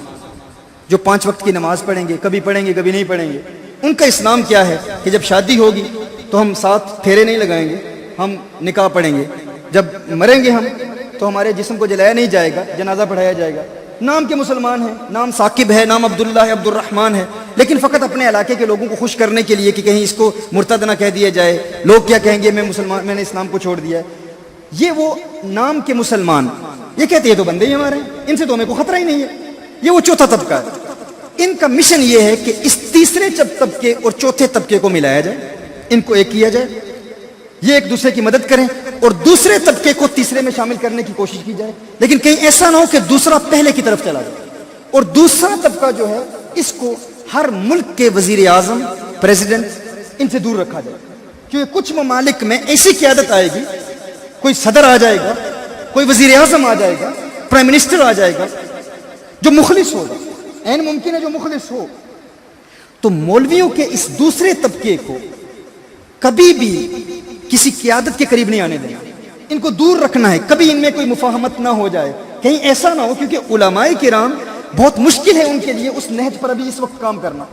Speaker 1: جو 5 وقت کی نماز پڑھیں گے, کبھی پڑھیں گے کبھی نہیں پڑھیں گے. ان کا اسلام کیا ہے کہ جب شادی ہوگی تو ہم 7 پھیرے نہیں لگائیں گے, ہم نکاح پڑھیں گے. جب مریں گے ہم تو ہمارے جسم کو جلایا نہیں جائے گا, جنازہ پڑھایا جائے گا. نام کے مسلمان ہیں, نام ثاقب ہے, نام عبداللہ ہے, عبد الرحمن ہے, لیکن فقط اپنے علاقے کے لوگوں کو خوش کرنے کے لیے کہ کہیں اس کو مرتد نہ کہہ دیا جائے, لوگ کیا کہیں گے میں نے اسلام کو چھوڑ دیا ہے. یہ وہ نام کے مسلمان, یہ کہتے ہیں تو بندے ہی ہمارے ہیں, ان سے تو ہمیں کوئی خطرہ ہی نہیں ہے. یہ وہ چوتھا طبقہ ہے. ان کا مشن یہ ہے کہ اس تیسرے طبقے اور چوتھے طبقے کو ملایا جائے, ان کو ایک کیا جائے, یہ ایک دوسرے کی مدد کریں اور دوسرے طبقے کو تیسرے میں شامل کرنے کی کوشش کی جائے. لیکن کہیں ایسا نہ ہو کہ دوسرا پہلے کی طرف چلا جائے. اور دوسرا طبقہ جو ہے, اس کو ہر ملک کے وزیر اعظم, پریزیڈنٹ, ان سے دور رکھا جائے. کیونکہ کچھ ممالک میں ایسی قیادت آئے گی, کوئی صدر آ جائے گا, کوئی وزیر اعظم آ جائے گا, پرائم منسٹر آ جائے گا, جو مخلص ہوگا, عین ممکن ہے جو مخلص ہو. تو مولویوں کے اس دوسرے طبقے کو کبھی بھی کسی قیادت کے قریب نہیں آنے دینا, ان کو دور رکھنا ہے, کبھی ان میں کوئی مفاہمت نہ ہو جائے, کہیں ایسا نہ ہو. کیونکہ علماء کرام بہت مشکل ہے ان کے لیے اس نہج پر ابھی اس وقت کام کرنا،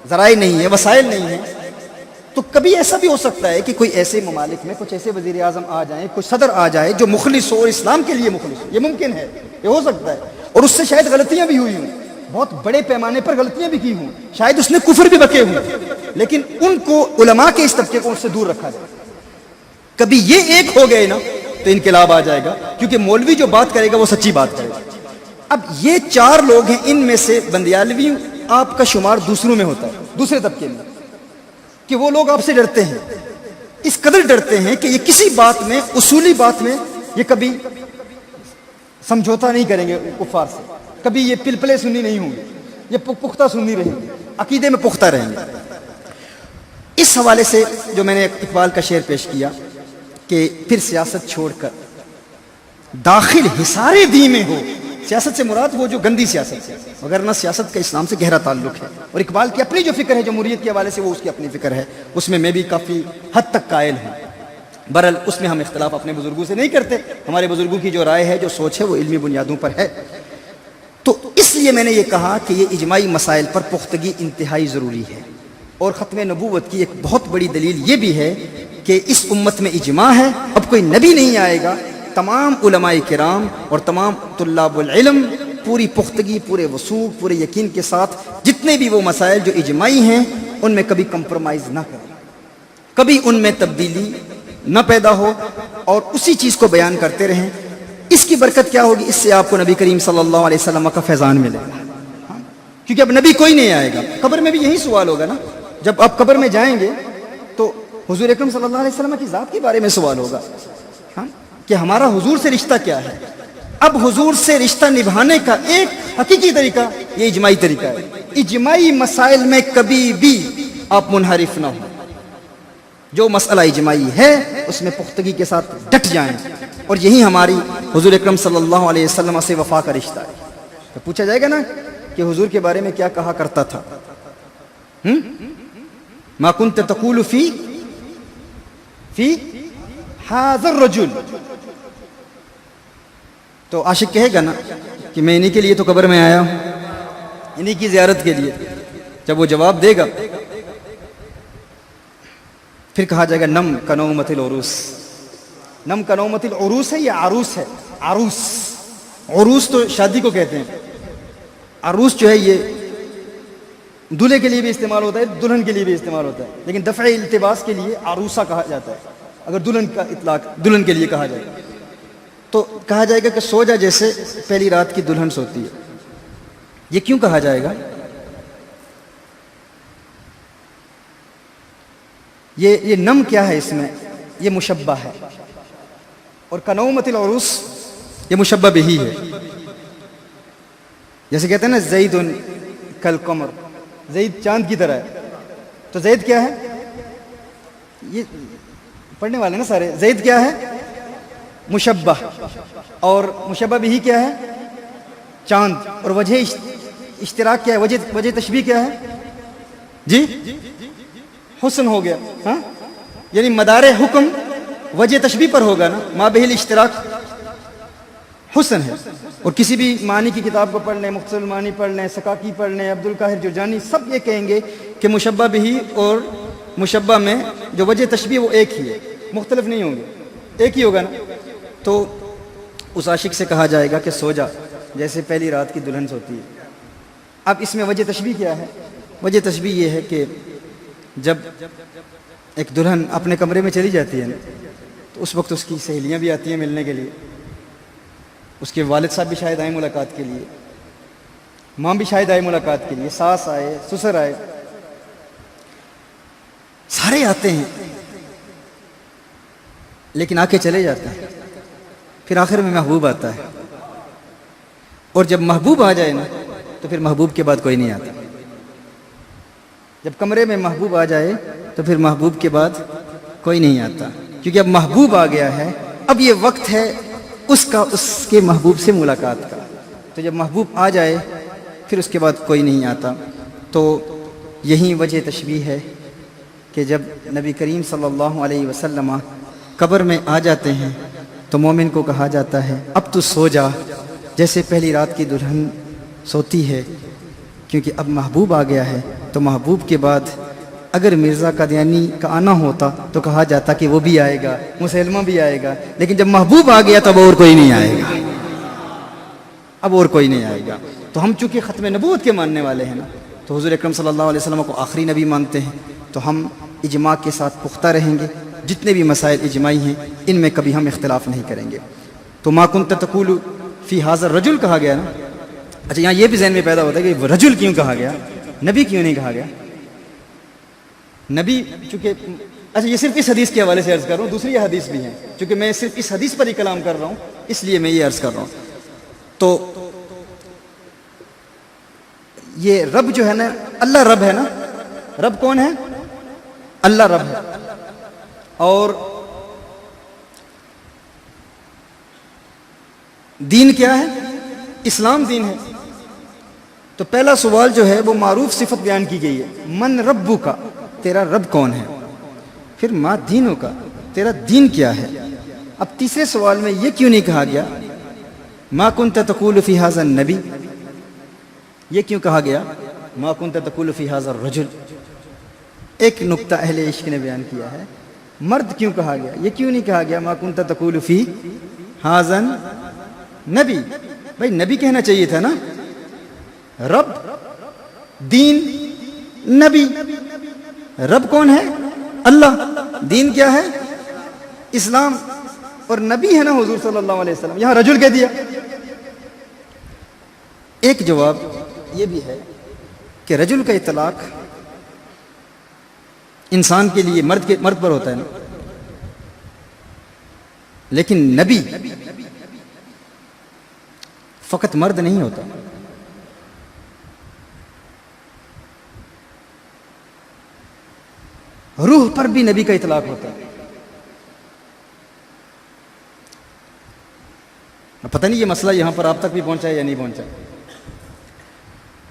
Speaker 1: ذرائع نہیں ہے، وسائل نہیں ہیں، تو کبھی ایسا بھی ہو سکتا ہے کہ کوئی ایسے ممالک میں کچھ ایسے وزیر اعظم آ جائیں، کوئی صدر آ جائے جو مخلص ہو اور اسلام کے لیے مخلص ہو، یہ ممکن ہے، یہ ہو سکتا ہے، اور اس سے شاید غلطیاں بھی ہوئی ہوں، بہت بڑے پیمانے پر غلطیاں بھی کی ہوں، شاید اس نے کفر بھی بکے ہوں، لیکن ان کو علماء کے اس طبقے کو اس سے دور رکھا جائے۔ کبھی یہ ایک ہو گئے نا تو انقلاب آ جائے گا، کیونکہ مولوی جو بات کرے گا وہ سچی بات کرے گا۔ اب یہ چار لوگ ہیں، ان میں سے بندیالوی آپ کا شمار دوسروں میں ہوتا ہے، دوسرے طبقے میں، کہ وہ لوگ آپ سے ڈرتے ہیں، اس قدر ڈرتے ہیں کہ یہ کسی بات میں، اصولی بات میں یہ کبھی سمجھوتا نہیں کریں گے کفار سے، کبھی یہ پلپلے سنی نہیں ہوں گے، یہ پختہ سنی رہیں گے، عقیدے میں پختہ رہیں گے۔ اس حوالے سے جو میں نے اقبال کا شعر پیش کیا کہ پھر سیاست چھوڑ کر داخل حصار دی میں ہو، سیاست سے مراد وہ جو گندی سیاست ہے، وگرنہ سیاست کا اسلام سے گہرا تعلق ہے، اور اقبال کی اپنی جو فکر ہے جمہوریت کے حوالے سے وہ اس کی اپنی فکر ہے، اس میں بھی کافی حد تک قائل ہوں۔ برحال اس میں ہم اختلاف اپنے بزرگوں سے نہیں کرتے، ہمارے بزرگوں کی جو رائے ہے، جو سوچ ہے، وہ علمی بنیادوں پر ہے۔ تو اس لیے میں نے یہ کہا کہ یہ اجماعی مسائل پر پختگی انتہائی ضروری ہے، اور ختم نبوت کی ایک بہت بڑی دلیل یہ بھی ہے کہ اس امت میں اجماع ہے، اب کوئی نبی نہیں آئے گا، تمام علماء کرام اور تمام طلاب العلم پوری پختگی، پورے وثوق، پورے یقین کے ساتھ جتنے بھی وہ مسائل جو اجماعی ہیں ان میں کبھی کمپرومائز نہ کریں، کبھی ان میں تبدیلی نہ پیدا ہو، اور اسی چیز کو بیان کرتے رہیں۔ اس کی برکت کیا ہوگی؟ اس سے آپ کو نبی کریم صلی اللہ علیہ وسلم کا فیضان ملے گا، کیونکہ اب نبی کوئی نہیں آئے گا۔ قبر میں بھی یہی سوال ہوگا نا، جب آپ قبر میں جائیں گے تو حضور اکرم صلی اللہ علیہ وسلم کی ذات کے بارے میں سوال ہوگا کہ ہمارا حضور سے رشتہ کیا ہے۔ اب حضور سے رشتہ نبھانے کا ایک حقیقی طریقہ یہ اجماعی طریقہ ہے، اجماعی مسائل میں کبھی بھی آپ منحرف نہ ہوں، جو مسئلہ اجماعی ہے اس میں پختگی کے ساتھ ڈٹ جائیں، اور یہی ہماری حضور اکرم صلی اللہ علیہ وسلم سے وفا کا رشتہ ہے۔ تو پوچھا جائے گا نا کہ حضور کے بارے میں کیا کہا کرتا تھا، ما كنت تقول فی هذا الرجل، تو عاشق کہے گا نا کہ میں انہی کے لیے تو قبر میں آیا ہوں، انہی کی زیارت کے لیے۔ جب وہ جواب دے گا پھر کہا جائے گا نم کنومت العروس، نم کنومت العروس ہے یا عروس ہے؟ عروس، عروس تو شادی کو کہتے ہیں، عروس جو ہے یہ دولہے کے لیے بھی استعمال ہوتا ہے، دلہن کے لیے بھی استعمال ہوتا ہے، لیکن دفع التباس کے لیے عروسہ کہا جاتا ہے، اگر دلہن کا اطلاق دلہن کے لیے کہا جائے تو کہا جائے گا کہ سو جا جیسے پہلی رات کی دلہن سوتی ہے۔ یہ کیوں کہا جائے گا؟ یہ نم کیا ہے اس میں؟ یہ مشبہ ہے، اور کنومت العروس یہ مشبہ بھی ہے۔ جیسے کہتے ہیں نا زید کالقمر، زید چاند کی طرح ہے، تو زید کیا ہے؟ یہ پڑھنے والے نا سارے، زید کیا ہے؟ مشبہ، اور مشبہ بھی کیا ہے؟ چاند، اور وجہ اشتراک کیا ہے؟ وجہ تشبیہ کیا ہے؟ جی حسن ہو گیا، ہاں، یعنی مدار حکم وجہ تشبیہ پر ہوگا نا، ما بہ الاشتراک حسن ہے۔ اور کسی بھی معنی کی کتاب کو پڑھ لیں، مختصر المعانی پڑھ لیں، سکاکی پڑھ لیں، عبد القاہر جرجانی، سب یہ کہیں گے کہ مشبہ بھی اور مشبہ میں جو وجہ تشبیہ وہ ایک ہی ہے، مختلف نہیں ہوں گے، ایک ہی ہوگا نا۔ تو اس عاشق سے کہا جائے گا کہ سو جا جیسے پہلی رات کی دلہن سوتی ہے۔ اب اس میں وجہ تشبیہ کیا ہے؟ وجہ تشبیہ یہ ہے کہ جب ایک دلہن اپنے کمرے میں چلی جاتی ہے نا، تو اس وقت اس کی سہیلیاں بھی آتی ہیں ملنے کے لیے، اس کے والد صاحب بھی شاید آئے ملاقات کے لیے، ماں بھی شاید آئے ملاقات کے لیے، ساس آئے، سسر آئے، سارے آتے ہیں، لیکن آ کے چلے جاتے ہیں، پھر آخر میں محبوب آتا ہے، اور جب محبوب آ جائے نا تو پھر محبوب کے بعد کوئی نہیں آتا۔ جب کمرے میں محبوب آ جائے تو پھر محبوب کے بعد کوئی نہیں آتا، کیونکہ اب محبوب آ گیا ہے، اب یہ وقت ہے اس کے محبوب سے ملاقات کا۔ تو جب محبوب آ جائے پھر اس کے بعد کوئی نہیں آتا۔ تو یہی وجہ تشبیہ ہے کہ جب نبی کریم صلی اللہ علیہ وسلم قبر میں آ جاتے ہیں تو مومن کو کہا جاتا ہے اب تو سو جا جیسے پہلی رات کی دلہن سوتی ہے، کیونکہ اب محبوب آ گیا ہے، تو محبوب کے بعد اگر مرزا قادیانی کا آنا ہوتا تو کہا جاتا کہ وہ بھی آئے گا، مسلمہ بھی آئے گا، لیکن جب محبوب آ گیا تو اب اور کوئی نہیں آئے گا، اب اور کوئی نہیں آئے گا۔ تو ہم چونکہ ختم نبوت کے ماننے والے ہیں نا، تو حضور اکرم صلی اللہ علیہ وسلم کو آخری نبی مانتے ہیں، تو ہم اجماع کے ساتھ پختہ رہیں گے، جتنے بھی مسائل اجماعی ہیں ان میں کبھی ہم اختلاف نہیں کریں گے۔ تو ما کنت تقول فی ھذا الرجل کہا گیا نا، اچھا یہاں یہ بھی ذہن میں پیدا ہوتا ہے کہ رجل کیوں کہا گیا، نبی کیوں نہیں کہا گیا؟ نبی چونکہ اچھا یہ صرف اس حدیث کے حوالے سے عرض کر رہا ہوں، دوسری حدیث بھی ہیں، چونکہ میں صرف اس حدیث پر ہی کلام کر رہا ہوں اس لیے میں یہ عرض کر رہا ہوں۔ تو یہ رب جو ہے نا، اللہ رب ہے نا، رب کون ہے؟ اللہ رب ہے، اور دین کیا ہے؟ اسلام دین ہے۔ تو پہلا سوال جو ہے وہ معروف صفت بیان کی گئی ہے، من ربو کا، تیرا رب کون ہے؟ پھر ما دینوں کا، تیرا دین کیا ہے؟ اب تیسرے سوال میں یہ کیوں نہیں کہا گیا ما کنت تقول فی ھذا النبی، یہ کیوں کہا گیا ما کنت تقول فی ھذا الرجل؟ ایک نقطہ اہل عشق نے بیان کیا ہے، مرد کیوں کہا گیا، یہ کیوں نہیں کہا گیا ما کنت تقول فی ھذا النبی؟ بھائی نبی کہنا چاہیے تھا نا، رب، دین، نبی۔ رب کون ہے؟ اللہ، دین کیا ہے؟ اسلام، اور نبی ہے نا حضور صلی اللہ علیہ وسلم، یہاں رجل کہہ دیا۔ ایک جواب یہ بھی ہے کہ رجل کا اطلاق انسان کے لیے مرد پر ہوتا ہے نا، لیکن نبی فقط مرد نہیں ہوتا، روح پر بھی نبی کا اطلاق ہوتا ہے۔ پتہ نہیں یہ مسئلہ یہاں پر آپ تک بھی پہنچا ہے یا نہیں پہنچا۔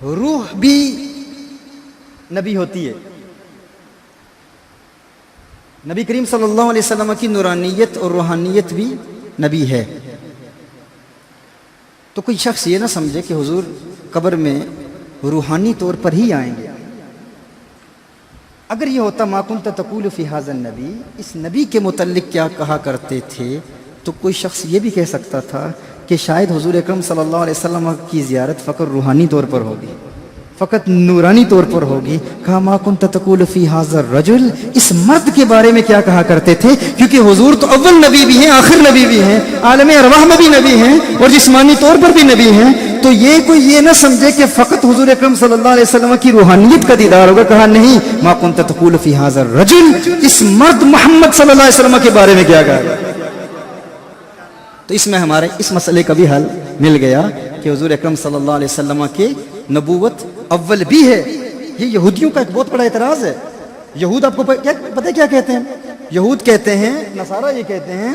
Speaker 1: روح بھی نبی ہوتی ہے، نبی کریم صلی اللہ علیہ وسلم کی نورانیت اور روحانیت بھی نبی ہے۔ تو کوئی شخص یہ نہ سمجھے کہ حضور قبر میں روحانی طور پر ہی آئیں گے۔ اگر یہ ہوتا ما کنت تقول فی ھذا النبی، اس نبی کے متعلق کیا کہا کرتے تھے، تو کوئی شخص یہ بھی کہہ سکتا تھا کہ شاید حضور اکرم صلی اللہ علیہ وسلم کی زیارت فقط روحانی طور پر ہوگی، فقط نورانی طور پر ہوگی۔ کہا ما کنت تقول فی ھذا الرجل، اس مرد کے بارے میں کیا کہا کرتے تھے، کیونکہ حضور تو اول نبی بھی ہیں، آخر نبی بھی ہیں، عالم ارواح میں بھی نبی ہیں، اور جسمانی طور پر بھی نبی ہیں۔ تو یہ کوئی یہ نہ سمجھے کہ فقط حضور اکرم صلی اللہ علیہ وسلم کی روحانیت کا دیدار ہوگا۔ کہا نہیں، ما کنت تقول فی ھذا الرجل، اس مرد محمد صلی اللہ علیہ وسلم کے بارے میں کیا کہا۔ تو اس میں ہمارے اس مسئلے کا بھی حل مل گیا کہ حضور اکرم صلی اللہ علیہ وسلم کے نبوت اول بھی ہے۔ یہ یہودیوں کا ایک بہت بڑا اعتراض ہے۔ یہود آپ کو پتہ کیا کہتے ہیں؟ یہود کہتے ہیں، نصارہ یہ کہتے ہیں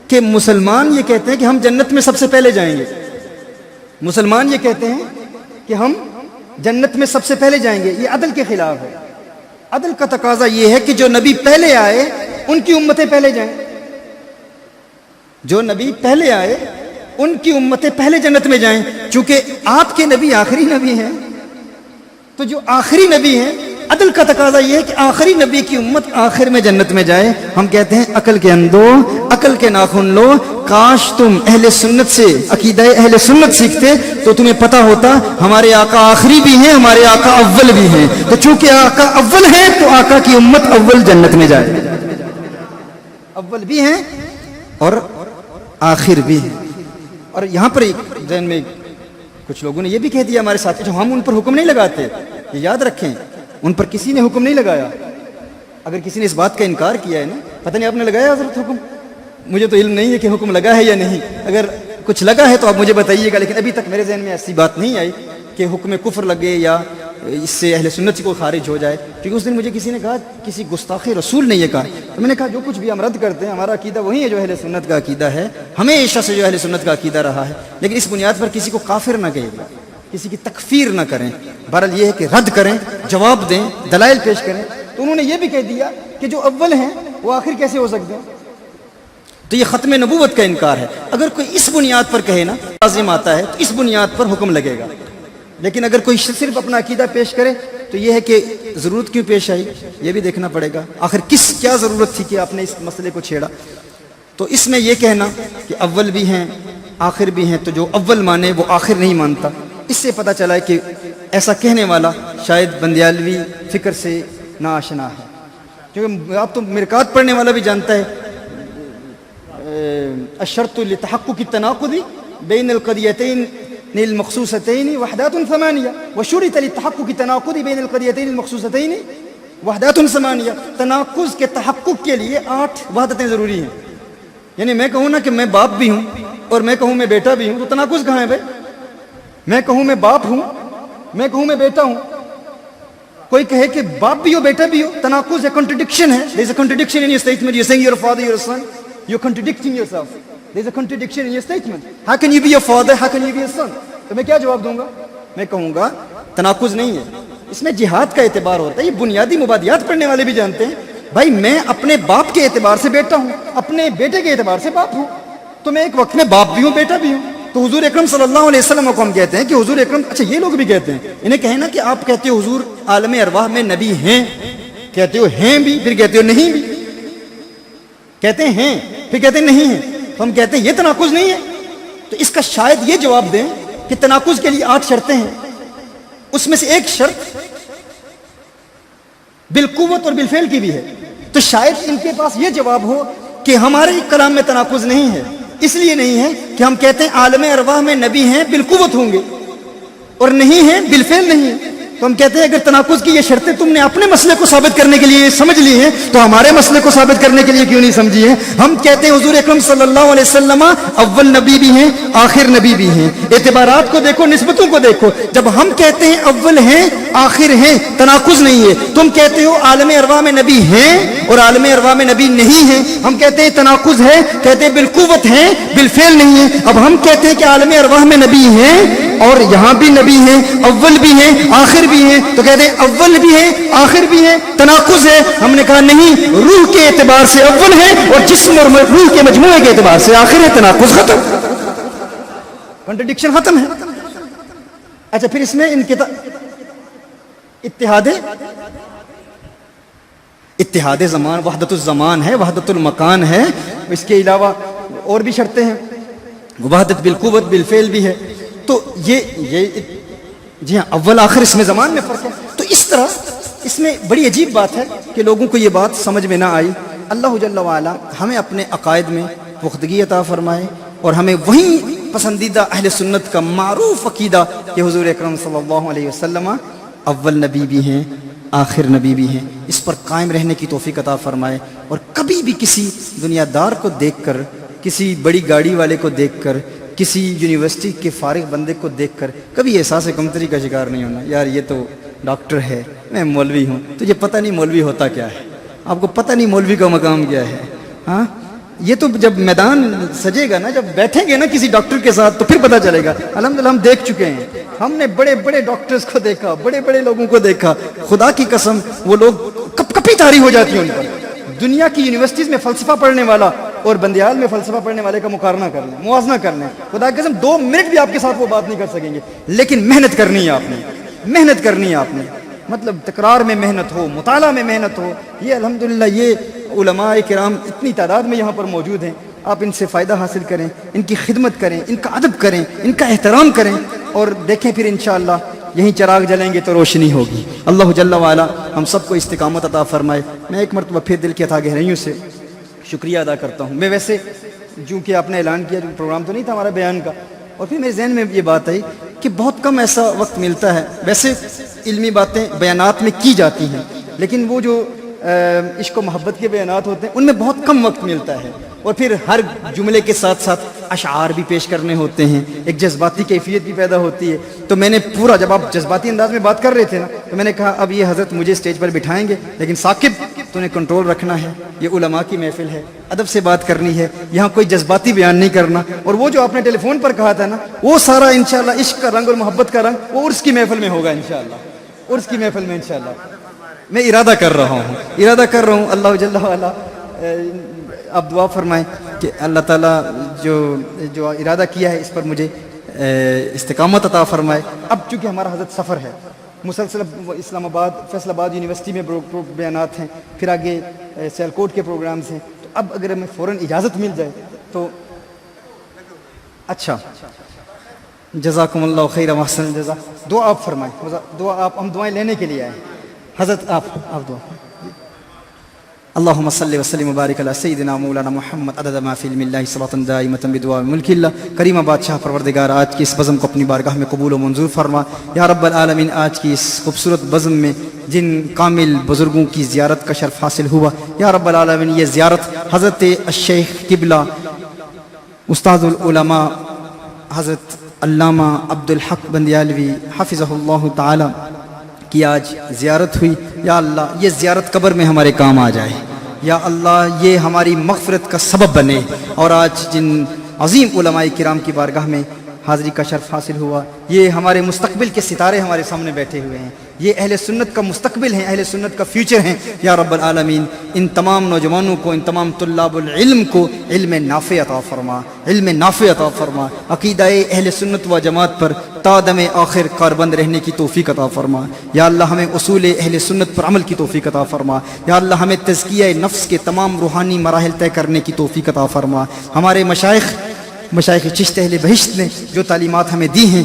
Speaker 1: کہ مسلمان یہ کہتے ہیں کہ ہم جنت میں سب سے پہلے جائیں گے۔ مسلمان یہ کہتے ہیں کہ ہم جنت میں سب سے پہلے جائیں گے۔ یہ عدل کے خلاف ہے۔ عدل کا تقاضا یہ ہے کہ جو نبی پہلے آئے ان کی امتیں پہلے جائیں، جو نبی پہلے آئے ان کی امتیں پہلے جنت میں جائیں۔ چونکہ آپ کے نبی آخری نبی ہیں، تو جو آخری نبی ہیں، عدل کا تقاضا یہ ہے کہ آخری نبی کی امت آخر میں جنت میں جائے۔ ہم کہتے ہیں عقل کے اندھو، عقل کے ناخن لو، کاش تم اہل سنت سے عقیدہ اہل سنت سیکھتے تو تمہیں پتہ ہوتا ہمارے آقا آخری بھی ہیں، ہمارے آقا اول بھی ہیں۔ تو چونکہ آقا اول ہیں تو آقا کی امت اول جنت میں جائے، اول بھی ہیں اور آخر بھی ہیں۔ اور یہاں پر ایک ذہن میں کچھ لوگوں نے یہ بھی کہہ دیا ہمارے ساتھی، جو ہم ان پر حکم نہیں لگاتے، یہ یاد رکھیں، ان پر کسی نے حکم نہیں لگایا۔ اگر کسی نے اس بات کا انکار کیا ہے نا، پتہ نہیں آپ نے لگایا حضرت حکم، مجھے تو علم نہیں ہے کہ حکم لگا ہے یا نہیں، اگر کچھ لگا ہے تو آپ مجھے بتائیے گا، لیکن ابھی تک میرے ذہن میں ایسی بات نہیں آئی کہ حکم کفر لگے یا اس سے اہل سنت سے کوئی خارج ہو جائے۔ کیونکہ اس دن مجھے کسی نے کہا، کسی گستاخ رسول نے یہ کہا، تو میں نے کہا جو کچھ بھی ہم رد کرتے ہیں ہمارا عقیدہ وہی ہے جو اہل سنت کا عقیدہ ہے، ہمیشہ سے جو اہل سنت کا عقیدہ رہا ہے، لیکن اس بنیاد پر کسی کو کافر نہ کہے گا، کسی کی تکفیر نہ کریں۔ بہرحال یہ ہے کہ رد کریں، جواب دیں، دلائل پیش کریں۔ تو انہوں نے یہ بھی کہہ دیا کہ جو اول ہیں وہ آخر کیسے ہو سکتے ہیں، تو یہ ختم نبوت کا انکار ہے۔ اگر کوئی اس بنیاد پر کہے نا لازم آتا ہے، تو اس بنیاد پر حکم لگے گا۔ لیکن اگر کوئی صرف اپنا عقیدہ پیش کرے تو یہ ہے کہ ضرورت کیوں پیش آئی یہ بھی دیکھنا پڑے گا، آخر کیا ضرورت تھی کہ آپ نے اس مسئلے کو چھیڑا۔ تو اس میں یہ کہنا کہ اول بھی ہیں آخر بھی ہیں، تو جو اول مانے وہ آخر نہیں مانتا، اس سے پتہ چلا ہے کہ ایسا کہنے والا شاید بندیالوی فکر سے ناآشنا ہے، کیونکہ آپ تو مرکات پڑھنے والا بھی جانتا ہے الشرط لتحقق التناقض بین القضیتین المخصوصتین وحدات ثمانیہ وشرط للتحقق التناقض بین القضیتین المخصوصتین وحدات ثمانیہ۔ تناقض کے تحقق کے لیے 8 وحدتیں ضروری ہیں، یعنی میں کہوں نا کہ میں باپ بھی ہوں اور میں کہوں میں بیٹا بھی ہوں، تو تناقض کہاں ہے بھائی؟ میں کہوں میں باپ ہوں، میں کہوں میں بیٹا ہوں، کوئی کہے کہ باپ بھی ہو بیٹا بھی ہو، تناقض ہے، کنٹرڈکشن ہے۔ there is a contradiction in your statement. You're saying you're a father, you're a son. You're contradicting yourself. There's a contradiction in your statement. How can you be a father? How can you be a son? تو میں کیا جواب دوں گا؟ میں کہوں گا تناقض نہیں ہے، اس میں جہاد کا اعتبار ہوتا ہے۔ یہ بنیادی مبادیات پڑھنے والے بھی جانتے ہیں بھائی، میں اپنے باپ کے اعتبار سے بیٹا ہوں، اپنے بیٹے کے اعتبار سے باپ ہوں، تو میں ایک وقت میں باپ بھی ہوں بیٹا بھی ہوں۔ تو حضور اکرم صلی اللہ علیہ وسلم کو ہم کہتے ہیں کہ حضور اکرم، اچھا یہ لوگ بھی کہتے ہیں، انہیں کہیں نا کہ آپ کہتے ہو حضور عالم ارواح میں نبی ہیں، کہتے ہو ہیں بھی، پھر کہتے ہو نہیں بھی، کہتے ہیں پھر کہتے ہیں نہیں ہیں، تو ہم کہتے ہیں یہ تناقض نہیں ہے۔ تو اس کا شاید یہ جواب دیں کہ تناقض کے لیے 8 شرطیں ہیں، اس میں سے ایک شرط بالقوت اور بالفعل کی بھی ہے، تو شاید ان کے پاس یہ جواب ہو کہ ہمارے کلام میں تناقض نہیں ہے، اس لیے نہیں ہے کہ ہم کہتے ہیں عالم ارواح میں نبی ہیں بالقوت ہوں گے اور نہیں ہیں بالفعل نہیں ہیں، تو ہم کہتے ہیں اگر تناقض کی یہ شرطیں تم نے اپنے مسئلے کو ثابت کرنے کے لیے سمجھ لی ہیں تو ہمارے مسئلے کو ثابت کرنے کے لیے کیوں نہیں سمجھی ہیں؟ ہم کہتے ہیں حضور اکرم صلی اللہ علیہ وسلم اول نبی بھی ہیں آخر نبی بھی ہیں، اعتبارات کو دیکھو، نسبتوں کو دیکھو، جب ہم کہتے ہیں اول ہیں آخر ہیں تناقض نہیں ہے، تم کہتے ہو عالم ارواح میں نبی ہیں اور عالم ارواح میں نبی نہیں ہیں، ہم کہتے ہیں تناقض ہے، کہتے ہیں بالقوت ہیں بالفعل نہیں ہے۔ اب ہم کہتے ہیں کہ عالم ارواح میں نبی ہیں اور یہاں بھی نبی ہیں، اول بھی ہیں آخر بھی ہیں، تو کہتے ہیں اول بھی ہیں آخر بھی ہیں، تناقض ہے۔ ہم نے کہا نہیں، روح کے اعتبار سے اول ہے اور جسم اور روح کے مجموعے کے اعتبار سے آخر ہے، تناقض ختم، کنٹرڈکشن ختم ہے۔ اچھا پھر اس میں ان کے اتحاد زمان، وحدت الزمان ہے، وحدت المکان ہے، اس کے علاوہ اور بھی شرطیں ہیں، وحدت بالقوت بالفعل بھی ہے۔ تو یہ جی ہاں اول آخر اس میں زمان میں فرق ہے۔ تو اس طرح اس میں بڑی عجیب بات ہے کہ لوگوں کو یہ بات سمجھ میں نہ آئی۔ اللہ جل وعلا ہمیں اپنے عقائد میں پختگی عطا فرمائے اور ہمیں وہی پسندیدہ اہل سنت کا معروف عقیدہ کہ حضور اکرم صلی اللہ علیہ وسلم اول نبی بھی ہیں آخر نبی بھی ہیں، اس پر قائم رہنے کی توفیق عطا فرمائے، اور کبھی بھی کسی دنیا دار کو دیکھ کر، کسی بڑی گاڑی والے کو دیکھ کر، کسی یونیورسٹی کے فارغ بندے کو دیکھ کر کبھی احساس کمتری کا شکار نہیں ہونا، یار یہ تو ڈاکٹر ہے، میں مولوی ہوں، تجھے پتہ نہیں مولوی ہوتا کیا ہے، آپ کو پتہ نہیں مولوی کا مقام کیا ہے۔ ہاں یہ تو جب میدان سجے گا نا، جب بیٹھیں گے نا کسی ڈاکٹر کے ساتھ تو پھر پتہ چلے گا۔ الحمدللہ ہم دیکھ چکے ہیں، ہم نے بڑے بڑے ڈاکٹرز کو دیکھا، بڑے بڑے لوگوں کو دیکھا، خدا کی قسم وہ لوگ کپ کپی طاری ہو جاتی ہیں ان پر۔ دنیا کی یونیورسٹیز میں فلسفہ پڑھنے والا اور بندیال میں فلسفہ پڑھنے والے کا مقارنہ کر لیں، موازنہ کر لیں، خدا کی قسم 2 منٹ بھی آپ کے ساتھ وہ بات نہیں کر سکیں گے، لیکن محنت کرنی ہے آپ نے، محنت کرنی ہے آپ نے، مطلب تکرار میں محنت ہو، مطالعہ میں محنت ہو۔ یہ الحمدللہ یہ علماء کرام اتنی تعداد میں یہاں پر موجود ہیں، آپ ان سے فائدہ حاصل کریں، ان کی خدمت کریں، ان کا ادب کریں، ان کا احترام کریں، اور دیکھیں پھر انشاءاللہ یہیں چراغ جلیں گے تو روشنی ہوگی۔ اللہ جل وعلا ہم سب کو استقامت عطا فرمائے۔ میں ایک مرتبہ پھر دل کی عطا گہرائیوں سے شکریہ ادا کرتا ہوں۔ میں ویسے چونکہ آپ نے اعلان کیا، جو پروگرام تو نہیں تھا ہمارا بیان کا، اور پھر میرے ذہن میں یہ بات آئی کہ بہت کم ایسا وقت ملتا ہے، ویسے علمی باتیں بیانات میں کی جاتی ہیں، لیکن وہ جو عشق و محبت کے بیانات ہوتے ہیں ان میں بہت کم وقت ملتا ہے، اور پھر ہر جملے کے ساتھ ساتھ اشعار بھی پیش کرنے ہوتے ہیں، ایک جذباتی کیفیت بھی پیدا ہوتی ہے۔ تو میں نے پورا، جب آپ جذباتی انداز میں بات کر رہے تھے نا، تو میں نے کہا اب یہ حضرت مجھے اسٹیج پر بٹھائیں گے، لیکن ثاقب تو نے کنٹرول رکھنا ہے، یہ علماء کی محفل ہے، ادب سے بات کرنی ہے، یہاں کوئی جذباتی بیان نہیں کرنا۔ اور وہ جو آپ نے ٹیلی فون پر کہا تھا نا، وہ سارا انشاءاللہ عشق کا رنگ اور محبت کا رنگ وہ عرس کی محفل میں ہوگا انشاءاللہ، عرس کی محفل میں انشاءاللہ۔ میں ارادہ کر رہا ہوں اللہ جل وعلا آپ دعا فرمائیں کہ اللہ تعالیٰ جو ارادہ کیا ہے اس پر مجھے استقامت عطا فرمائے۔ اب چونکہ ہمارا حضرت سفر ہے، مسلسل اسلام آباد فیصل آباد یونیورسٹی میں بیانات ہیں، پھر آگے سیالکوٹ کے پروگرامز ہیں، تو اب اگر ہمیں فوراً اجازت مل جائے تو اچھا، جزاکم اللہ خیر و احسن الجزا۔ دعا آپ فرمائیں، دعا آپ، ہم دعائیں لینے کے لیے آئے ہیں۔ حضرت آپ دعا۔ اللهم صل وسلم وبارك على سيدنا مولانا محمد عدد ما في علم الله صلاة دائمة بدوام ملك الله۔ کریم بادشاہ پروردگار آج کی اس بزم کو اپنی بارگاہ میں قبول و منظور فرما یا رب العالمین۔ آج کی اس خوبصورت بزم میں جن کامل بزرگوں کی زیارت کا شرف حاصل ہوا یا رب العالمین، یہ زیارت حضرت الشیخ قبلہ استاد العلماء حضرت علامہ عبدالحق بندیالوی حفظہ اللہ تعالی کی آج زیارت ہوئی، یا اللہ یہ زیارت قبر میں ہمارے کام آ جائے، یا اللہ یہ ہماری مغفرت کا سبب بنے۔ اور آج جن عظیم علماء کرام کی بارگاہ میں حاضری کا شرف حاصل ہوا، یہ ہمارے مستقبل کے ستارے ہمارے سامنے بیٹھے ہوئے ہیں، یہ اہل سنت کا مستقبل ہیں، اہل سنت کا فیوچر ہیں یا رب العالمین۔ ان تمام نوجوانوں کو، ان تمام طلاب العلم کو علم نافع عطا فرما، علم نافع عطا فرما، عقیدہ اہل سنت و جماعت پر تا دم آخر کاربند رہنے کی توفیق عطا فرما یا اللہ۔ ہمیں اصول اہل سنت پر عمل کی توفیق عطا فرما یا اللہ۔ ہمیں تزکیہ نفس کے تمام روحانی مراحل طے کرنے کی توفیق عطا فرما۔ ہمارے مشائخ چشت اہل بہشت نے جو تعلیمات ہمیں دی ہیں،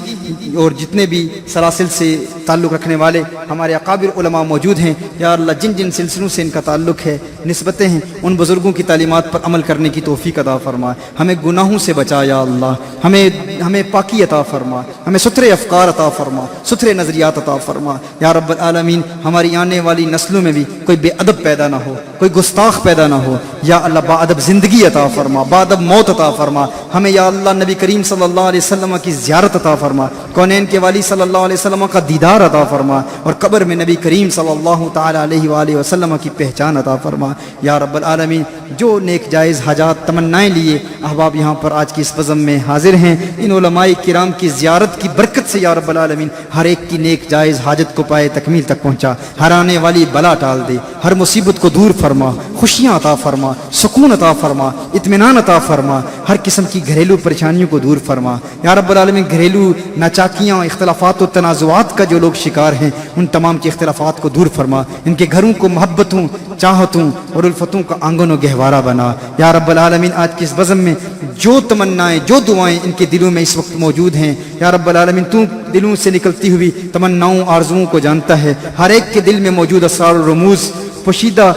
Speaker 1: اور جتنے بھی سلاسل سے تعلق رکھنے والے ہمارے اکابر علماء موجود ہیں یا اللہ، جن جن سلسلوں سے ان کا تعلق ہے، نسبتیں ہیں، ان بزرگوں کی تعلیمات پر عمل کرنے کی توفیق عطا فرما۔ ہمیں گناہوں سے بچا یا اللہ، ہمیں پاکی عطا فرما، ہمیں ستھرے افکار عطا فرما، ستھرے نظریات عطا فرما یا رب العالمین۔ ہماری آنے والی نسلوں میں بھی کوئی بے ادب پیدا نہ ہو، کوئی گستاخ پیدا نہ ہو یا اللہ۔ با ادب زندگی عطا فرما، با ادب موت عطا فرما۔ ہمیں یا اللہ نبی کریم صلی اللہ علیہ وسلم کی زیارت عطا فرما، کونین کے والی صلی اللہ علیہ وسلم کا دیدار عطا فرما، اور قبر میں نبی کریم صلی اللہ تعالی علیہ وآلہ وسلم کی پہچان عطا فرما یا رب العالمین۔ جو نیک جائز حاجات تمنائیں لیے احباب یہاں پر آج کی اس بزم میں حاضر ہیں، ان علماء کرام کی زیارت کی برکت سے یا رب العالمین ہر ایک کی نیک جائز حاجت کو پائے تکمیل تک پہنچا، ہر آنے والی بلا ٹال دے، ہر مصیبت کو دور فرما، خوشیاں عطا فرما، سکون عطا فرما، اطمینان عطا فرما، ہر قسم کی گھریلو پریشانیوں کو دور فرما یا رب العالمین۔ گھریلو ناچاکیاں، اختلافات و تنازعات کا جو لوگ شکار ہیں، ان تمام کے اختلافات کو دور فرما، ان کے گھروں کو محبتوں، چاہتوں اور الفتوں کا آنگن و گہوارہ بنا یا رب العالمین۔ آج کی اس بزم میں جو تمنائیں، جو دعائیں ان کے دلوں میں اس وقت موجود ہیں یا رب العالمین، تو دلوں سے نکلتی ہوئی تمناؤں، آرزوؤں کو جانتا ہے، ہر ایک کے دل میں موجود اسرار و رموز، پوشیدہ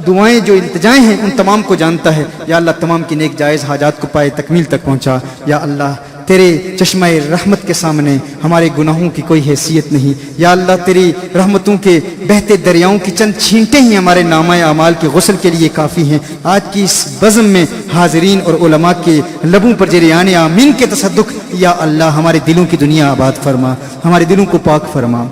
Speaker 1: دعائیں، جو التجائیں ہیں، ان تمام کو جانتا ہے یا اللہ۔ تمام کی نیک جائز حاجات کو پائے تکمیل تک پہنچا یا اللہ۔ تیرے چشمہ رحمت کے سامنے ہمارے گناہوں کی کوئی حیثیت نہیں یا اللہ۔ تیری رحمتوں کے بہتے دریاؤں کی چند چھینٹیں ہی ہمارے نامہ اعمال کے غسل کے لیے کافی ہیں۔ آج کی اس بزم میں حاضرین اور علماء کے لبوں پر جریان آمین کے تصدق یا اللہ، ہمارے دلوں کی دنیا آباد فرما، ہمارے دلوں کو پاک فرما،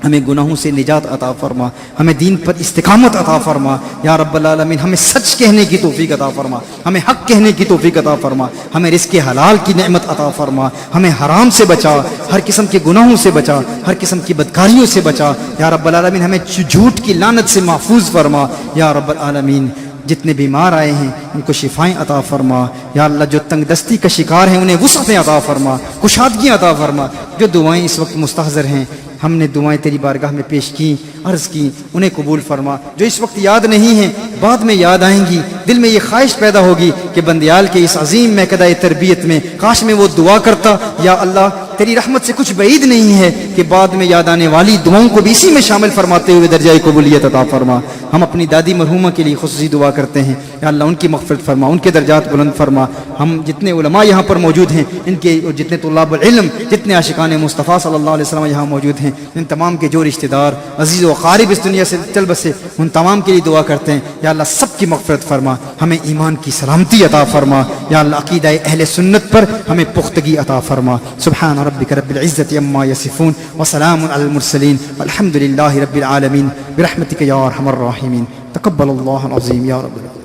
Speaker 1: ہمیں گناہوں سے نجات عطا فرما، ہمیں دین پر استقامت عطا فرما یا رب العالمین۔ ہمیں سچ کہنے کی توفیق عطا فرما، ہمیں حق کہنے کی توفیق عطا فرما، ہمیں رزق حلال کی نعمت عطا فرما، ہمیں حرام سے بچا، ہر قسم کے گناہوں سے بچا، ہر قسم کی بدکاریوں سے بچا یا رب العالمین۔ ہمیں جھوٹ کی لعنت سے محفوظ فرما یا رب العالمین۔ جتنے بیمار آئے ہیں ان کو شفائیں عطا فرما یا اللہ۔ جو تنگ دستی کا شکار ہیں انہیں وسعتیں عطا فرما، کشادگیاں عطا فرما۔ جو دعائیں اس وقت مستحضر ہیں، ہم نے دعائیں تیری بارگاہ میں پیش کی، عرض کی، انہیں قبول فرما۔ جو اس وقت یاد نہیں ہیں، بعد میں یاد آئیں گی، دل میں یہ خواہش پیدا ہوگی کہ بندیال کے اس عظیم محکدہ تربیت میں کاش میں وہ دعا کرتا یا اللہ۔ تیری رحمت سے کچھ بعید نہیں ہے کہ بعد میں یاد آنے والی دعاؤں کو بھی اسی میں شامل فرماتے ہوئے درجہ قبولیت عطا فرما۔ ہم اپنی دادی مرحومہ کے لیے خصوصی دعا کرتے ہیں یا اللہ، ان کی مغفرت فرما، ان کے درجات بلند فرما۔ ہم جتنے علماء یہاں پر موجود ہیں، ان کے اور جتنے طلاب العلم، جتنے عاشقان مصطفیٰ صلی اللہ علیہ وسلم یہاں موجود ہیں، ان تمام کے جو رشتہ دار، عزیز و اقارب اس دنیا سے چل بسے، ان تمام کے لیے دعا کرتے ہیں یا اللہ، سب کی مغفرت فرما، ہمیں ایمان کی سلامتی عطا فرما یا اللہ۔ عقیدہ اہل سنت پر ہمیں پختگی عطا فرما۔ سبحان ربک رب العزة عما يصفون وسلام على المرسلين والحمد لله رب العالمين برحمتك يا ارحم الراحمين۔ تقبل الله العظيم يا رب العالمين۔